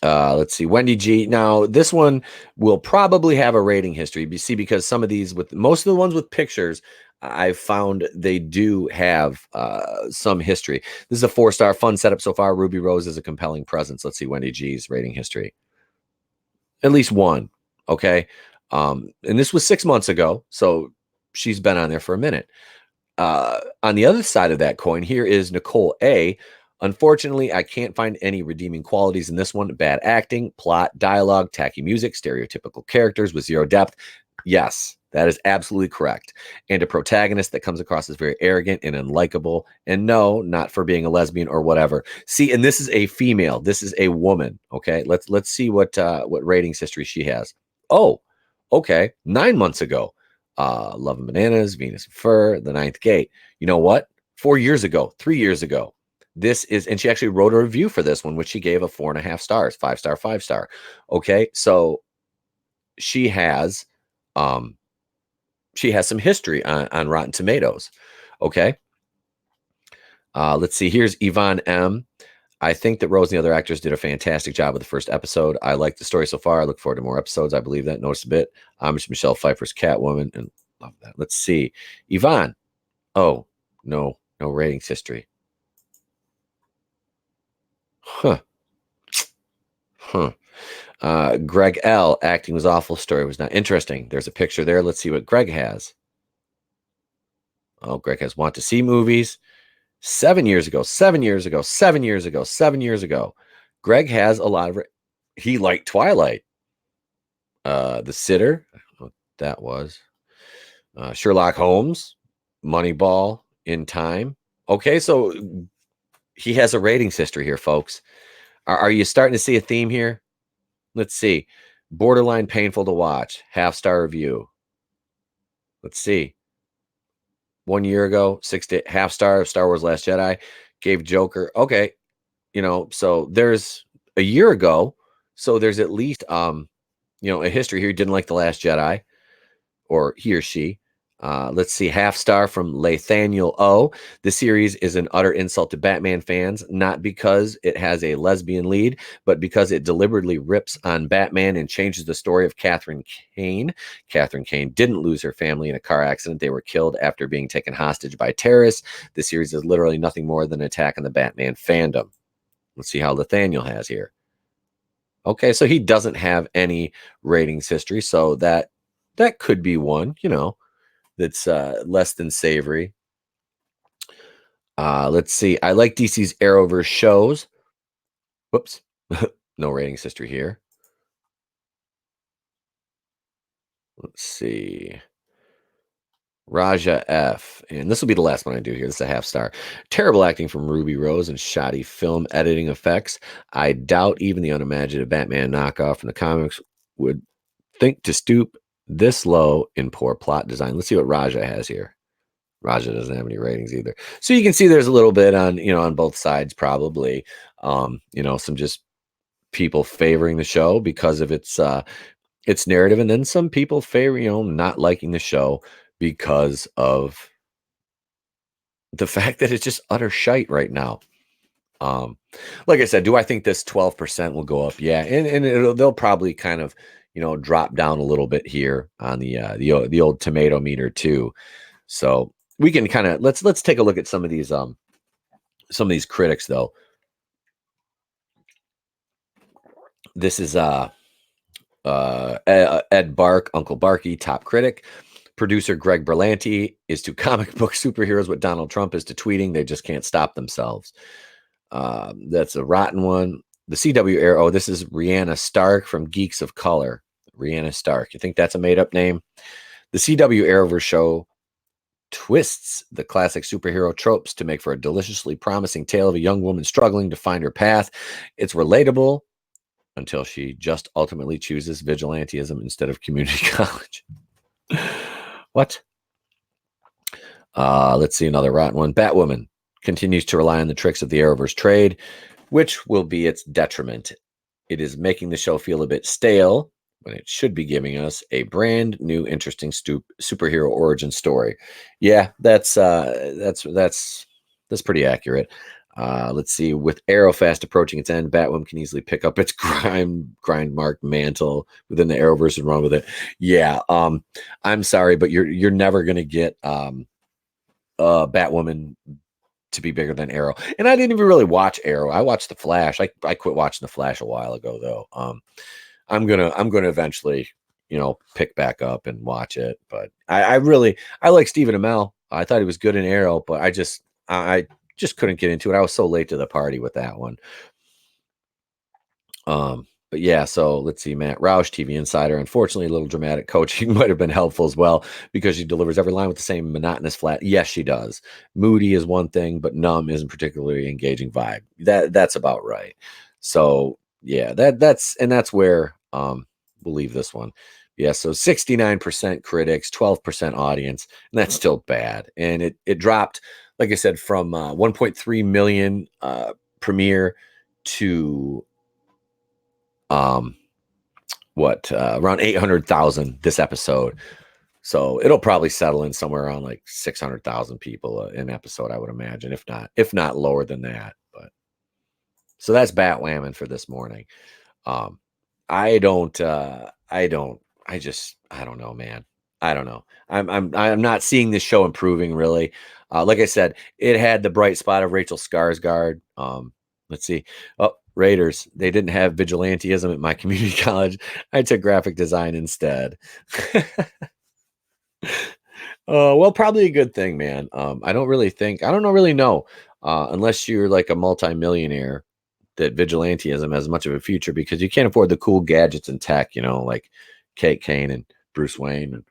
Let's see, Wendy G. Now, this one will probably have a rating history. You see, because some of these, with most of the ones with pictures, I've found they do have some history. This is a 4-star, fun setup so far. Ruby Rose is a compelling presence. Let's see Wendy G's rating history. At least one. Okay. And this was 6 months ago, so she's been on there for a minute. On the other side of that coin, here is Nicole A. Unfortunately, I can't find any redeeming qualities in this one. Bad acting, plot, dialogue, tacky music, stereotypical characters with zero depth. Yes, that is absolutely correct. And a protagonist that comes across as very arrogant and unlikable. And no, not for being a lesbian or whatever. See, and this is a female. This is a woman. Okay, let's see what ratings history she has. Oh, okay, 9 months ago. Love and Bananas, Venus and Fur, The Ninth Gate. You know what? 4 years ago, 3 years ago, this is, and she actually wrote a review for this one, which she gave a 4.5 stars, 5-star, 5-star. Okay, so she has, um, she has some history on Rotten Tomatoes. Okay, let's see. Here's Yvonne M. I think that Rose and the other actors did a fantastic job with the first episode. I like the story so far. I look forward to more episodes. I believe that. Notice a bit. Michelle Pfeiffer's Catwoman, and love that. Let's see. Yvonne. Oh, no, no ratings history. Huh. Huh. Greg L. Acting was awful. Story was not interesting. There's a picture there. Let's see what Greg has. Oh, Greg has Want to See movies. 7 years ago, 7 years ago, 7 years ago, 7 years ago. Greg has a lot of. He liked Twilight. The Sitter. What that was. Sherlock Holmes. Moneyball. In Time. Okay, so he has a ratings history here, folks. Are you starting to see a theme here? Let's see. Borderline painful to watch. Half-star review. Let's see. 1 year ago, half-star of Star Wars Last Jedi. Gave Joker. Okay. So there's a year ago. So there's at least a history here. Didn't like The Last Jedi, or he or she. Let's see, half star from Nathaniel O. The series is an utter insult to Batman fans, not because it has a lesbian lead, but because it deliberately rips on Batman and changes the story of Catherine Kane. Catherine Kane didn't lose her family in a car accident. They were killed after being taken hostage by terrorists. The series is literally nothing more than an attack on the Batman fandom. Let's see how Nathaniel has here. Okay, so he doesn't have any ratings history, so that could be one, that's less than savory. Let's see. I like DC's Arrowverse shows. Whoops. No ratings history here. Let's see. Raja F. And this will be the last one I do here. This is a half-star. Terrible acting from Ruby Rose and shoddy film editing effects. I doubt even the unimaginative Batman knockoff from the comics would think to stoop this low in poor plot design. Let's see what Raja has here. Raja doesn't have any ratings either. So you can see there's a little bit on both sides, probably. Some just people favoring the show because of its narrative, and then some people favor, not liking the show because of the fact that it's just utter shite right now. Um, like I said, do I think this 12% will go up? Yeah, and they'll probably kind of drop down a little bit here on the old tomato meter too. So we can kind of let's take a look at some of these critics though. This is Ed Bark, Uncle Barky, top critic. Producer Greg Berlanti is to comic book superheroes what Donald Trump is to tweeting. They just can't stop themselves. That's a rotten one. The CW Air. Oh, this is Rihanna Stark from Geeks of Color. Rihanna Stark. You think that's a made up name? The CW Arrowverse show twists the classic superhero tropes to make for a deliciously promising tale of a young woman struggling to find her path. It's relatable until she just ultimately chooses vigilantism instead of community college. What? Let's see another rotten one. Batwoman continues to rely on the tricks of the Arrowverse trade, which will be its detriment. It is making the show feel a bit stale when it should be giving us a brand new, interesting superhero origin story. Yeah, that's pretty accurate. Let's see. With Arrow fast approaching its end, Batwoman can easily pick up its grind marked mantle within the Arrowverse and run with it. Yeah. I'm sorry, but you're never gonna get Batwoman to be bigger than Arrow. And I didn't even really watch Arrow. I watched The Flash. I quit watching The Flash a while ago though. I'm gonna eventually, pick back up and watch it. But I like Stephen Amell. I thought he was good in Arrow, but I just couldn't get into it. I was so late to the party with that one. But yeah, so let's see, Matt Roush, TV Insider. Unfortunately, a little dramatic coaching might have been helpful as well because she delivers every line with the same monotonous flat. Yes, she does. Moody is one thing, but numb isn't particularly engaging vibe. That's about right. So yeah, that's where we'll leave this one. Yeah, so 69% critics, 12% audience, and that's still bad. And it dropped, like I said, from 1.3 million premiere to um around 800,000 this episode. So it'll probably settle in somewhere around like 600,000 people an episode, I would imagine, if not lower than that. But so that's Batwhammon for this morning. Um, I don't know, man. I don't know. I'm not seeing this show improving really. Like I said, it had the bright spot of Rachel Skarsgård. Let's see. Oh, Raiders. They didn't have vigilantism at my community college. I took graphic design instead. Well, probably a good thing, man. I don't really know, unless you're like a multimillionaire, that vigilantism has much of a future because you can't afford the cool gadgets and tech, like Kate Kane and Bruce Wayne.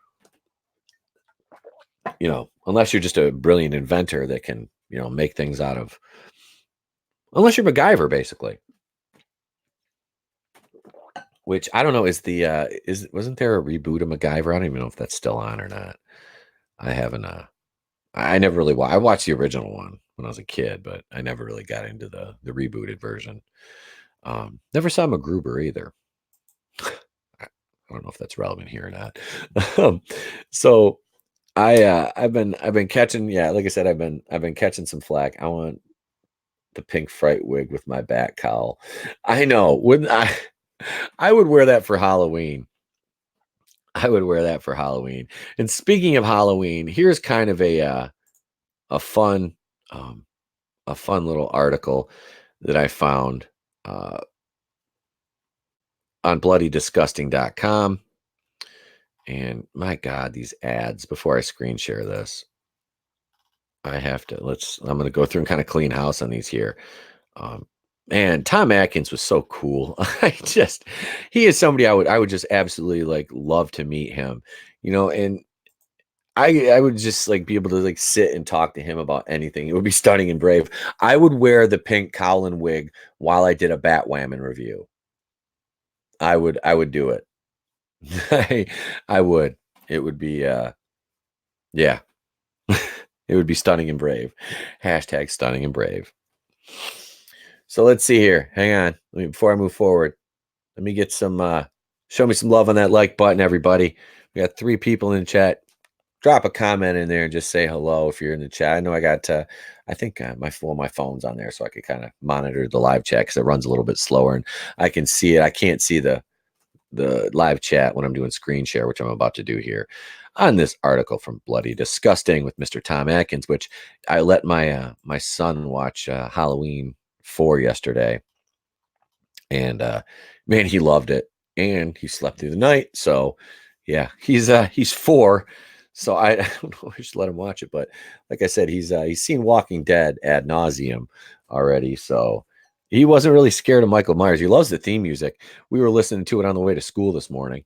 And, unless you're just a brilliant inventor that can, make things out of, unless you're MacGyver, basically. Which I don't know wasn't there a reboot of MacGyver? I don't even know if that's still on or not. I haven't. I never really I watched the original one when I was a kid, but I never really got into the rebooted version. Never saw MacGruber either. I don't know if that's relevant here or not. So I've been catching, yeah, like I said, I've been catching some flack. I want the pink fright wig with my bat cowl. I know, wouldn't I? I would wear that for Halloween. I would wear that for Halloween. And speaking of Halloween, here's kind of a fun um, a fun little article that I found uh, on bloodydisgusting.com. And my God, these ads, before I screen share this, I'm going to go through and kind of clean house on these here. Um, man, Tom Atkins was so cool. He is somebody I would just absolutely like love to meet him, and I would just like be able to like sit and talk to him about anything. It would be stunning and brave. I would wear the pink cowl and wig while I did a Batwoman review. I would do it. I would. It would be yeah. It would be stunning and brave. Hashtag stunning and brave. So let's see here. Hang on. Before I move forward, let me get show me some love on that like button, everybody. We got 3 people in the chat. Drop a comment in there and just say hello if you're in the chat. I know I got, I think my phone's on there so I could kind of monitor the live chat because it runs a little bit slower and I can see it. I can't see the live chat when I'm doing screen share, which I'm about to do here on this article from Bloody Disgusting with Mr. Tom Atkins, which I let my son watch Halloween 4 yesterday, and man, he loved it, and he slept through the night. So yeah, he's 4. So I don't know if I should let him watch it, but like I said, he's seen Walking Dead ad nauseum already. So he wasn't really scared of Michael Myers. He loves the theme music. We were listening to it on the way to school this morning.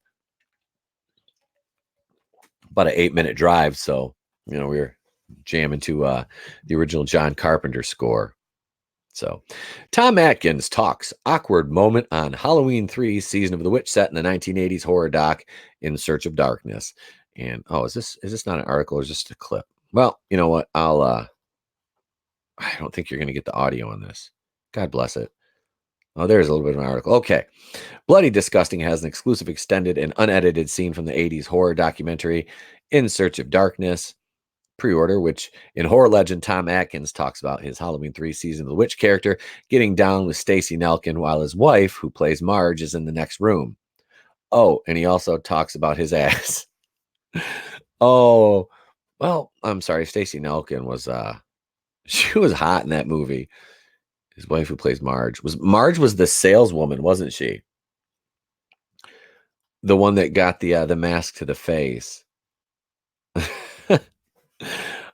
About an 8-minute drive, so we were jamming to the original John Carpenter score. So, Tom Atkins talks awkward moment on Halloween 3 Season of the Witch set in the 1980s horror doc In Search of Darkness. And is this not an article or is this a clip? Well, you know what? I don't think you're going to get the audio on this. God bless it. Oh, there's a little bit of an article. Okay. Bloody Disgusting has an exclusive extended and unedited scene from the 80s horror documentary In Search of Darkness pre-order, which in horror legend Tom Atkins talks about his Halloween 3 season of the witch character getting down with Stacy Nelkin while his wife, who plays Marge, is in the next room. Oh, and he also talks about his ass. Oh, well, I'm sorry. Stacy Nelkin was she was hot in that movie. His wife, who plays Marge was the saleswoman, wasn't she? The one that got the mask to the face.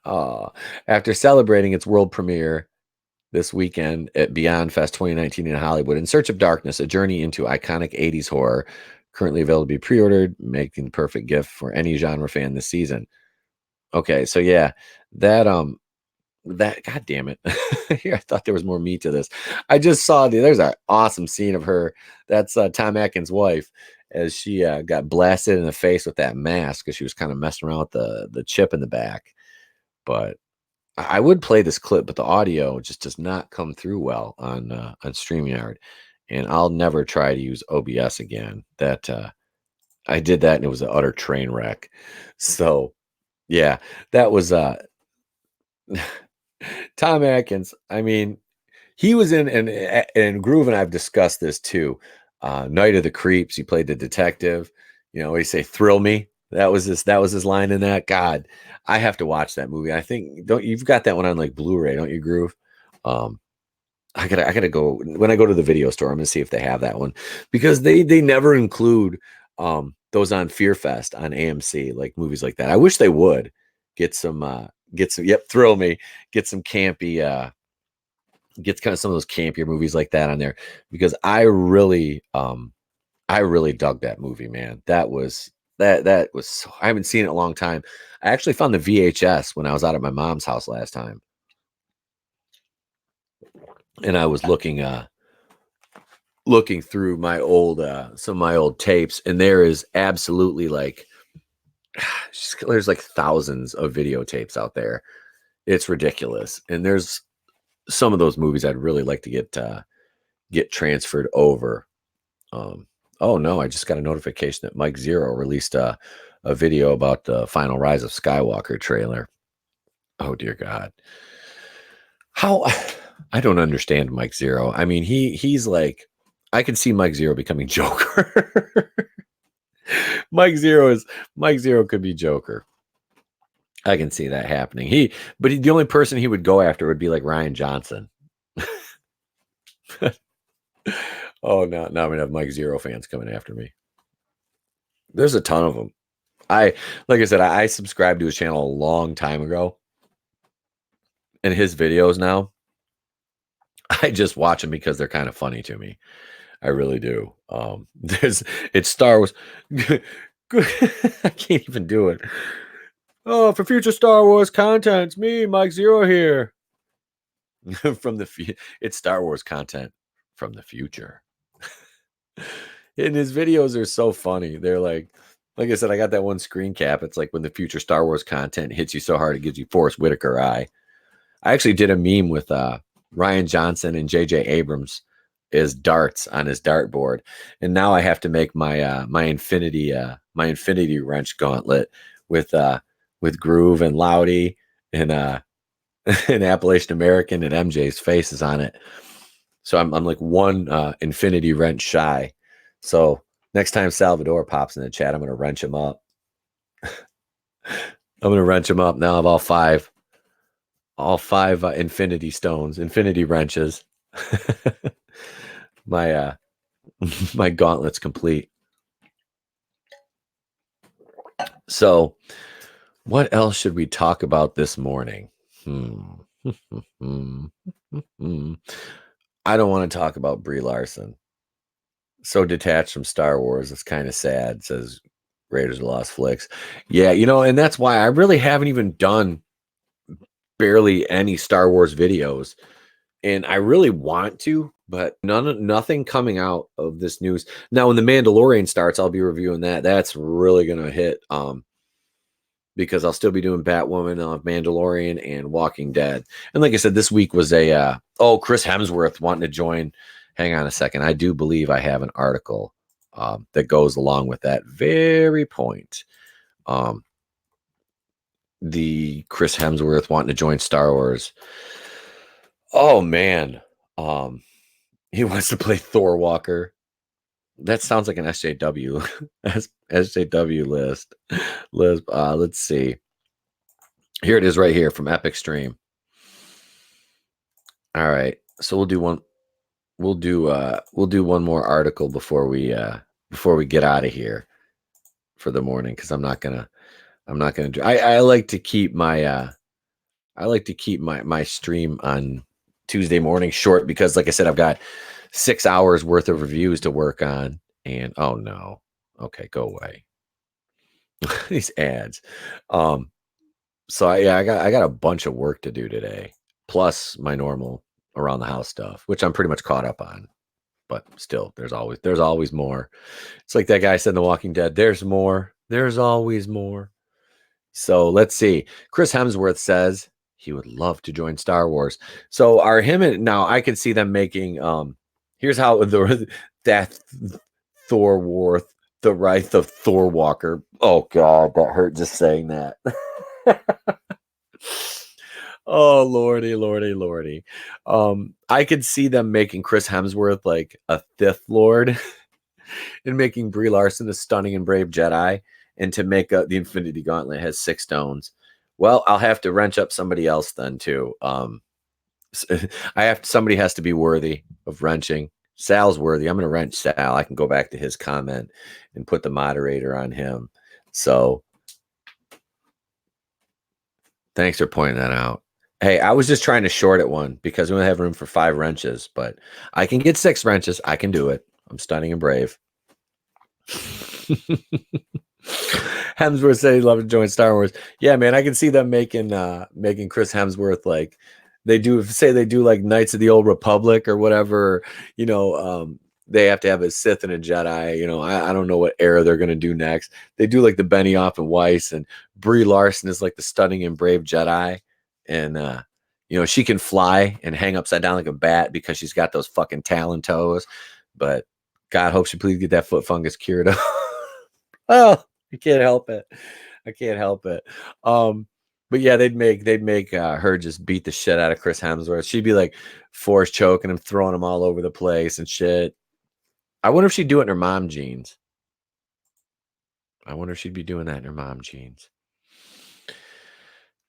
uh, After celebrating its world premiere this weekend at Beyond Fest 2019 in Hollywood, In Search of Darkness, a journey into iconic 80s horror, currently available to be pre-ordered, making the perfect gift for any genre fan this season. Okay, so yeah, that god damn it. Here, I thought there was more meat to this. I just saw there's an awesome scene of her. That's Tom Atkins' wife as she got blasted in the face with that mask because she was kind of messing around with the chip in the back. But I would play this clip, but the audio just does not come through well on StreamYard, and I'll never try to use OBS again. That I did that and it was an utter train wreck. So yeah, that was Tom Atkins. I mean, he was in and Groove and I've discussed this too. Night of the Creeps. He played the detective. You know, he say "Thrill me." That was his line in that. God, I have to watch that movie. I think don't you've got that one on like Blu-ray, don't you, Groove? Um, I gotta go when I go to the video store. I'm gonna see if they have that one because they never include those on Fear Fest on AMC, like movies like that. I wish they would get some thrill me, get some campy gets kind of some of those campier movies like that on there because I really dug that movie, man. That was I haven't seen it in a long time. I actually found the VHS when I was out at my mom's house last time, and I was looking through my old some of my old tapes, and there is absolutely like there's like thousands of videotapes out there. It's ridiculous, and there's some of those movies I'd really like to get transferred over. Um, oh no, I just got a notification that Mike Zero released a video about the Final Rise of Skywalker trailer. Oh dear God, how I don't understand Mike Zero. I mean, he's like, I can see Mike Zero becoming Joker. Mike Zero could be Joker. I can see that happening. The only person he would go after would be like Ryan Johnson. Oh no, now I'm gonna have Mike Zero fans coming after me. There's a ton of them. Like I said, I subscribed to his channel a long time ago, and his videos now, I just watch them because they're kind of funny to me. I really do. It's Star Wars. I can't even do it. Oh, for future Star Wars content, it's me, Mike Zero here. It's Star Wars content from the future. And his videos are so funny. They're like I said, I got that one screen cap. It's like when the future Star Wars content hits you so hard it gives you Forrest Whitaker eye. I actually did a meme with Ryan Johnson and J.J. Abrams as darts on his dartboard, and now I have to make my infinity wrench gauntlet with Groove and Loudy and and Appalachian American and MJ's faces on it. So I'm like one infinity wrench shy. So next time Salvador pops in the chat, I'm gonna wrench him up. I'm gonna wrench him up. Now I have all five infinity stones, infinity wrenches. my my gauntlet's complete. So what else should we talk about this morning? I don't want to talk about Brie Larson. So detached from Star Wars. It's kind of sad, says Raiders of the Lost Flicks. Yeah, and that's why I really haven't even done barely any Star Wars videos. And I really want to, but nothing coming out of this news. Now, when The Mandalorian starts, I'll be reviewing that. That's really gonna hit because I'll still be doing Batwoman, Mandalorian, and Walking Dead. And like I said, this week was a Chris Hemsworth wanting to join. Hang on a second. I do believe I have an article that goes along with that very point. The Chris Hemsworth wanting to join Star Wars. Oh man. He wants to play Thor Walker. That sounds like an SJW SJW list. Let's see. Here it is right here from Epic Stream. All right. So we'll do one one more article before we get out of here for the morning, because I'm not gonna do I like to keep my my stream on Tuesday morning short, because like I said, I've got 6 hours worth of reviews to work on. And oh no. Okay, go away. These ads. So I got a bunch of work to do today, plus my normal around the house stuff, which I'm pretty much caught up on. But still, there's always more. It's like that guy said in The Walking Dead, there's more. There's always more. So let's see. Chris Hemsworth says he would love to join Star Wars. So are him and now I could see them making here's how that Thor War, the Wraith of Thor Walker. Oh God, that hurt just saying that. Oh lordy, lordy, lordy. I could see them making Chris Hemsworth like a Sith Lord and making Brie Larson a stunning and brave Jedi, and to make the Infinity Gauntlet has 6 stones. Well, I'll have to wrench up somebody else then too. Somebody has to be worthy of wrenching. Sal's worthy. I'm going to wrench Sal. I can go back to his comment and put the moderator on him. So thanks for pointing that out. Hey, I was just trying to short it one because we only have room for 5 wrenches, but I can get 6 wrenches. I can do it. I'm stunning and brave. Hemsworth said he'd love to join Star Wars. Yeah, man, I can see them making Chris Hemsworth like they do like Knights of the Old Republic or whatever. They have to have a Sith and a Jedi. I don't know what era they're gonna do next. They do like the Benioff and Weiss, and Brie Larson is like the stunning and brave Jedi, and she can fly and hang upside down like a bat because she's got those fucking talon toes. But God, hope she please get that foot fungus cured. Oh, I can't help it. I can't help it. But yeah, they'd make her just beat the shit out of Chris Hemsworth. She'd be like force choking him, throwing him all over the place and shit. I wonder if she'd do it in her mom jeans. I wonder if she'd be doing that in her mom jeans.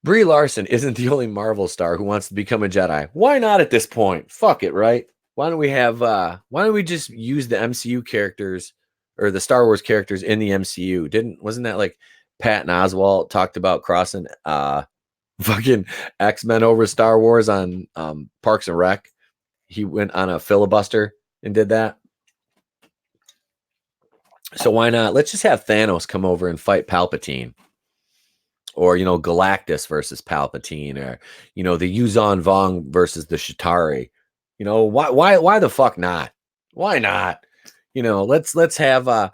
Brie Larson isn't the only Marvel star who wants to become a Jedi. Why not at this point? Fuck it, right? Why don't we just use the MCU characters or the Star Wars characters in the MCU? Wasn't that like Patton Oswalt talked about crossing fucking X-Men over Star Wars on Parks and Rec? He went on a filibuster and did that. So why not? Let's just have Thanos come over and fight Palpatine. Or, Galactus versus Palpatine, or, the Yuzon Vong versus the Chitauri. Why the fuck not? Why not? Let's have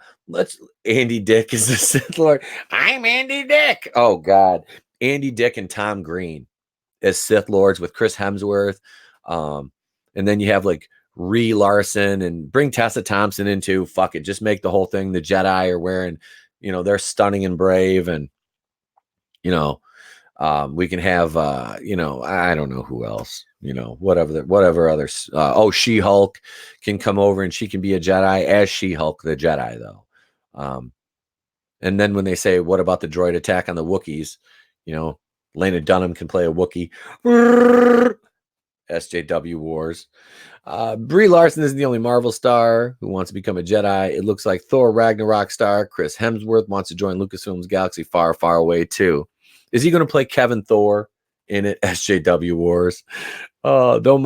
Andy Dick is the Sith Lord. I'm Andy Dick. Oh God. Andy Dick and Tom Green as Sith Lords with Chris Hemsworth. And then you have like Brie Larson, and bring Tessa Thompson into, fuck it. Just make the whole thing the Jedi are wearing, they're stunning and brave, and we can have I don't know who else, whatever others. She-Hulk can come over and she can be a Jedi as She-Hulk the Jedi though. And then when they say what about the droid attack on the Wookiees, Lena Dunham can play a Wookiee. SJW Wars. Brie Larson isn't the only Marvel star who wants to become a Jedi. It looks like Thor Ragnarok star Chris Hemsworth wants to join Lucasfilm's Galaxy Far, Far Away too. Is he going to play Kevin Thor in it? SJW Wars. Though the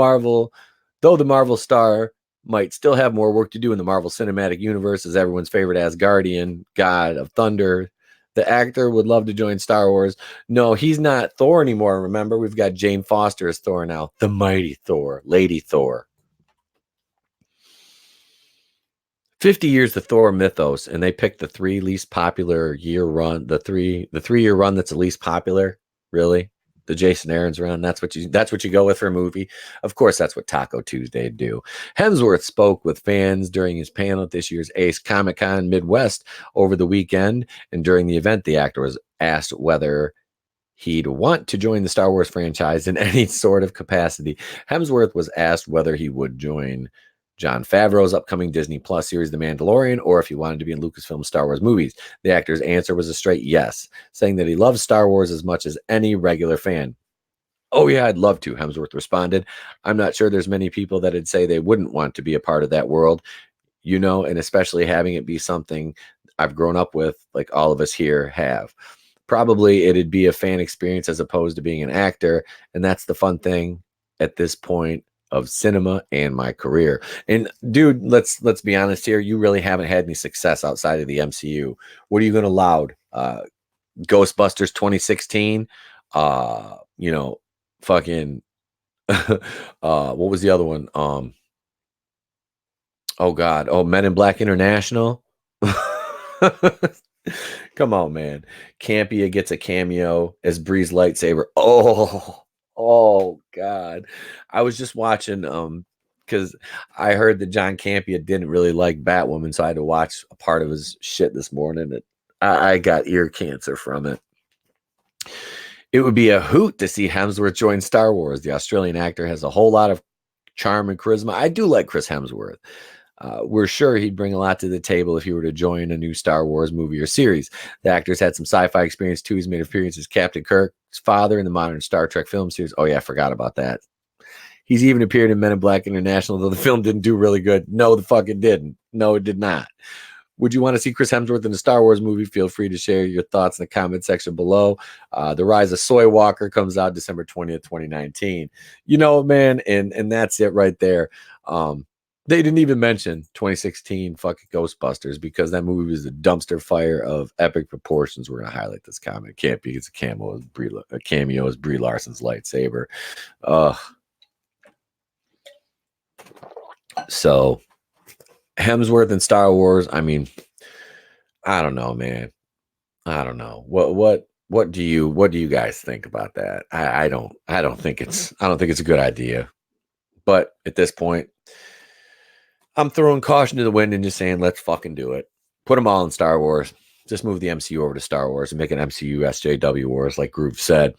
Marvel star might still have more work to do in the Marvel Cinematic Universe as everyone's favorite Asgardian god of thunder, the actor would love to join Star Wars. No, he's not Thor anymore. Remember, we've got Jane Foster as Thor now. The mighty Thor, Lady Thor. 50 years the Thor mythos, and they picked the 3 least popular year run, the 3-year run that's the least popular, really? The Jason Aaron's run, that's what you go with for a movie? Of course, that's what Taco Tuesday do. Hemsworth spoke with fans during his panel at this year's Ace Comic-Con Midwest over the weekend, and during the event, the actor was asked whether he'd want to join the Star Wars franchise in any sort of capacity. Hemsworth was asked whether he would join Jon Favreau's upcoming Disney Plus series, The Mandalorian, or if he wanted to be in Lucasfilm's Star Wars movies. The actor's answer was a straight yes, saying that he loves Star Wars as much as any regular fan. Oh, yeah, I'd love to, Hemsworth responded. I'm not sure there's many people that'd say they wouldn't want to be a part of that world, and especially having it be something I've grown up with, like all of us here have. Probably it'd be a fan experience as opposed to being an actor, and that's the fun thing at this point of cinema and my career. And dude, let's be honest here, you really haven't had any success outside of the MCU. What are you going to laud? Ghostbusters 2016, fucking what was the other one? Oh God. Oh, Men in Black International. Come on, man. Campia gets a cameo as Bree's lightsaber. Oh God. I was just watching because I heard that John Campia didn't really like Batwoman, so I had to watch a part of his shit this morning. I got ear cancer from it. It would be a hoot to see Hemsworth join Star Wars. The Australian actor has a whole lot of charm and charisma. I do like Chris Hemsworth. We're sure he'd bring a lot to the table if he were to join a new Star Wars movie or series. The actor's had some sci-fi experience too. He's made appearances as Captain Kirk's father in the modern Star Trek film series. Oh yeah, I forgot about that. He's even appeared in Men in Black International, though the film didn't do really good. No, the fuck it didn't. No, it did not. Would you want to see Chris Hemsworth in a Star Wars movie? Feel free to share your thoughts in the comment section below. The Rise of Soy Walker comes out December 20th, 2019. Man, and that's it right there. They didn't even mention 2016 fucking Ghostbusters because that movie was a dumpster fire of epic proportions. We're going to highlight this comment. It can't be. It's a cameo as Brie Larson's lightsaber. So Hemsworth and Star Wars. I mean, I don't know, man. I don't know. What do you guys think about that? I don't think it's a good idea. But at this point, I'm throwing caution to the wind and just saying, let's fucking do it. Put them all in Star Wars. Just move the MCU over to Star Wars and make an MCU SJW Wars, like Groove said.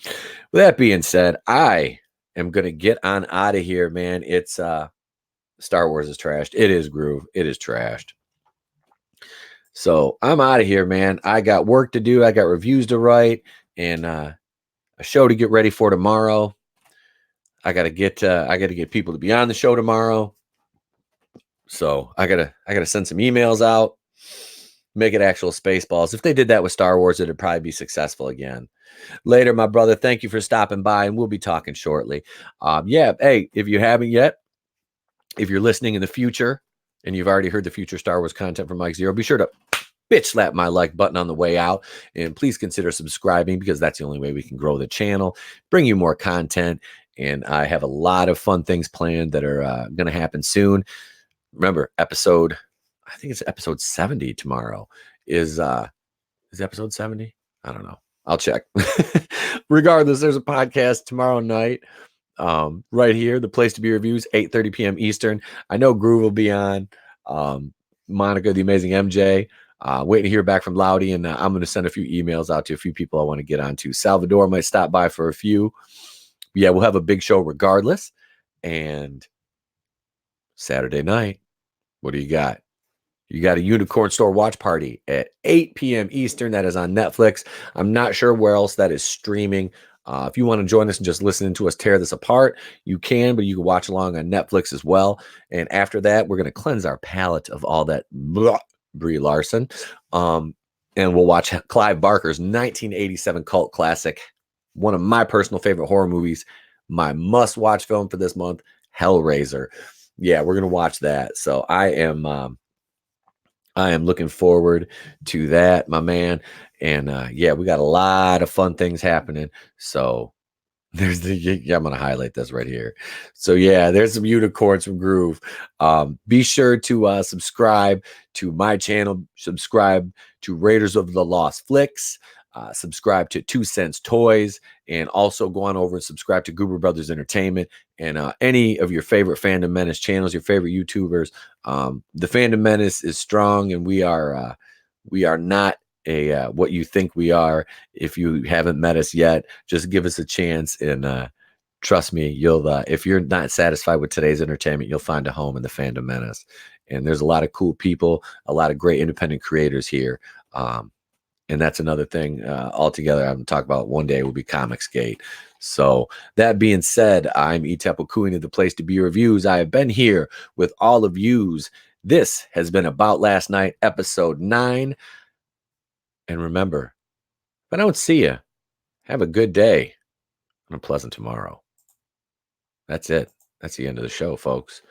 With that being said, I am going to get on out of here, man. It's Star Wars is trashed. It is, Groove. It is trashed. So I'm out of here, man. I got work to do. I got reviews to write and a show to get ready for tomorrow. I gotta get people to be on the show tomorrow. So I gotta send some emails out, make it actual Spaceballs. If they did that with Star Wars, it'd probably be successful again. Later, my brother. Thank you for stopping by, and we'll be talking shortly. Hey, if you haven't yet, if you're listening in the future and you've already heard the future Star Wars content from Mike Zero, be sure to bitch slap my like button on the way out, and please consider subscribing because that's the only way we can grow the channel, bring you more content, and I have a lot of fun things planned that are going to happen soon. Remember, I think it's episode 70 tomorrow. Is episode 70? I don't know. I'll check. Regardless, there's a podcast tomorrow night. Right here, the place to be reviews, 8:30 p.m. Eastern. I know Groove will be on. Monica, the amazing MJ. Waiting to hear back from Loudy, and I'm going to send a few emails out to a few people I want to get onto. Salvador might stop by for a few. Yeah, we'll have a big show regardless. And Saturday night, what do you got? You got a Unicorn Store watch party at 8 p.m. Eastern. That is on Netflix. I'm not sure where else that is streaming. If you want to join us and just listen to us tear this apart, you can, but you can watch along on Netflix as well. And after that, we're going to cleanse our palate of all that Brie Larson. And we'll watch Clive Barker's 1987 cult classic, one of my personal favorite horror movies, my must-watch film for this month, Hellraiser. Yeah, we're going to watch that. So I am looking forward to that, my man. And we got a lot of fun things happening. So There's the yeah, I'm gonna highlight this right here. So yeah, there's some unicorns from Groove. Be sure to subscribe to my channel, subscribe to Raiders of the Lost Flicks, subscribe to Two Cents Toys, and also go on over and subscribe to Goober Brothers Entertainment and any of your favorite Fandom Menace channels, your favorite YouTubers. The Fandom Menace is strong, and we are not a what you think we are. If you haven't met us yet, just give us a chance and trust me, you'll if you're not satisfied with today's entertainment, you'll find a home in the Fandom Menace. And there's a lot of cool people, a lot of great independent creators here. Um, and that's another thing altogether I'm talk about one day will be Comicsgate. So that being said, I'm Etepo Queen of the Place to Be Reviews. I have been here with all of yous. This has been About Last Night, episode 9. And remember, if I don't see you, have a good day and a pleasant tomorrow. That's it. That's the end of the show, folks.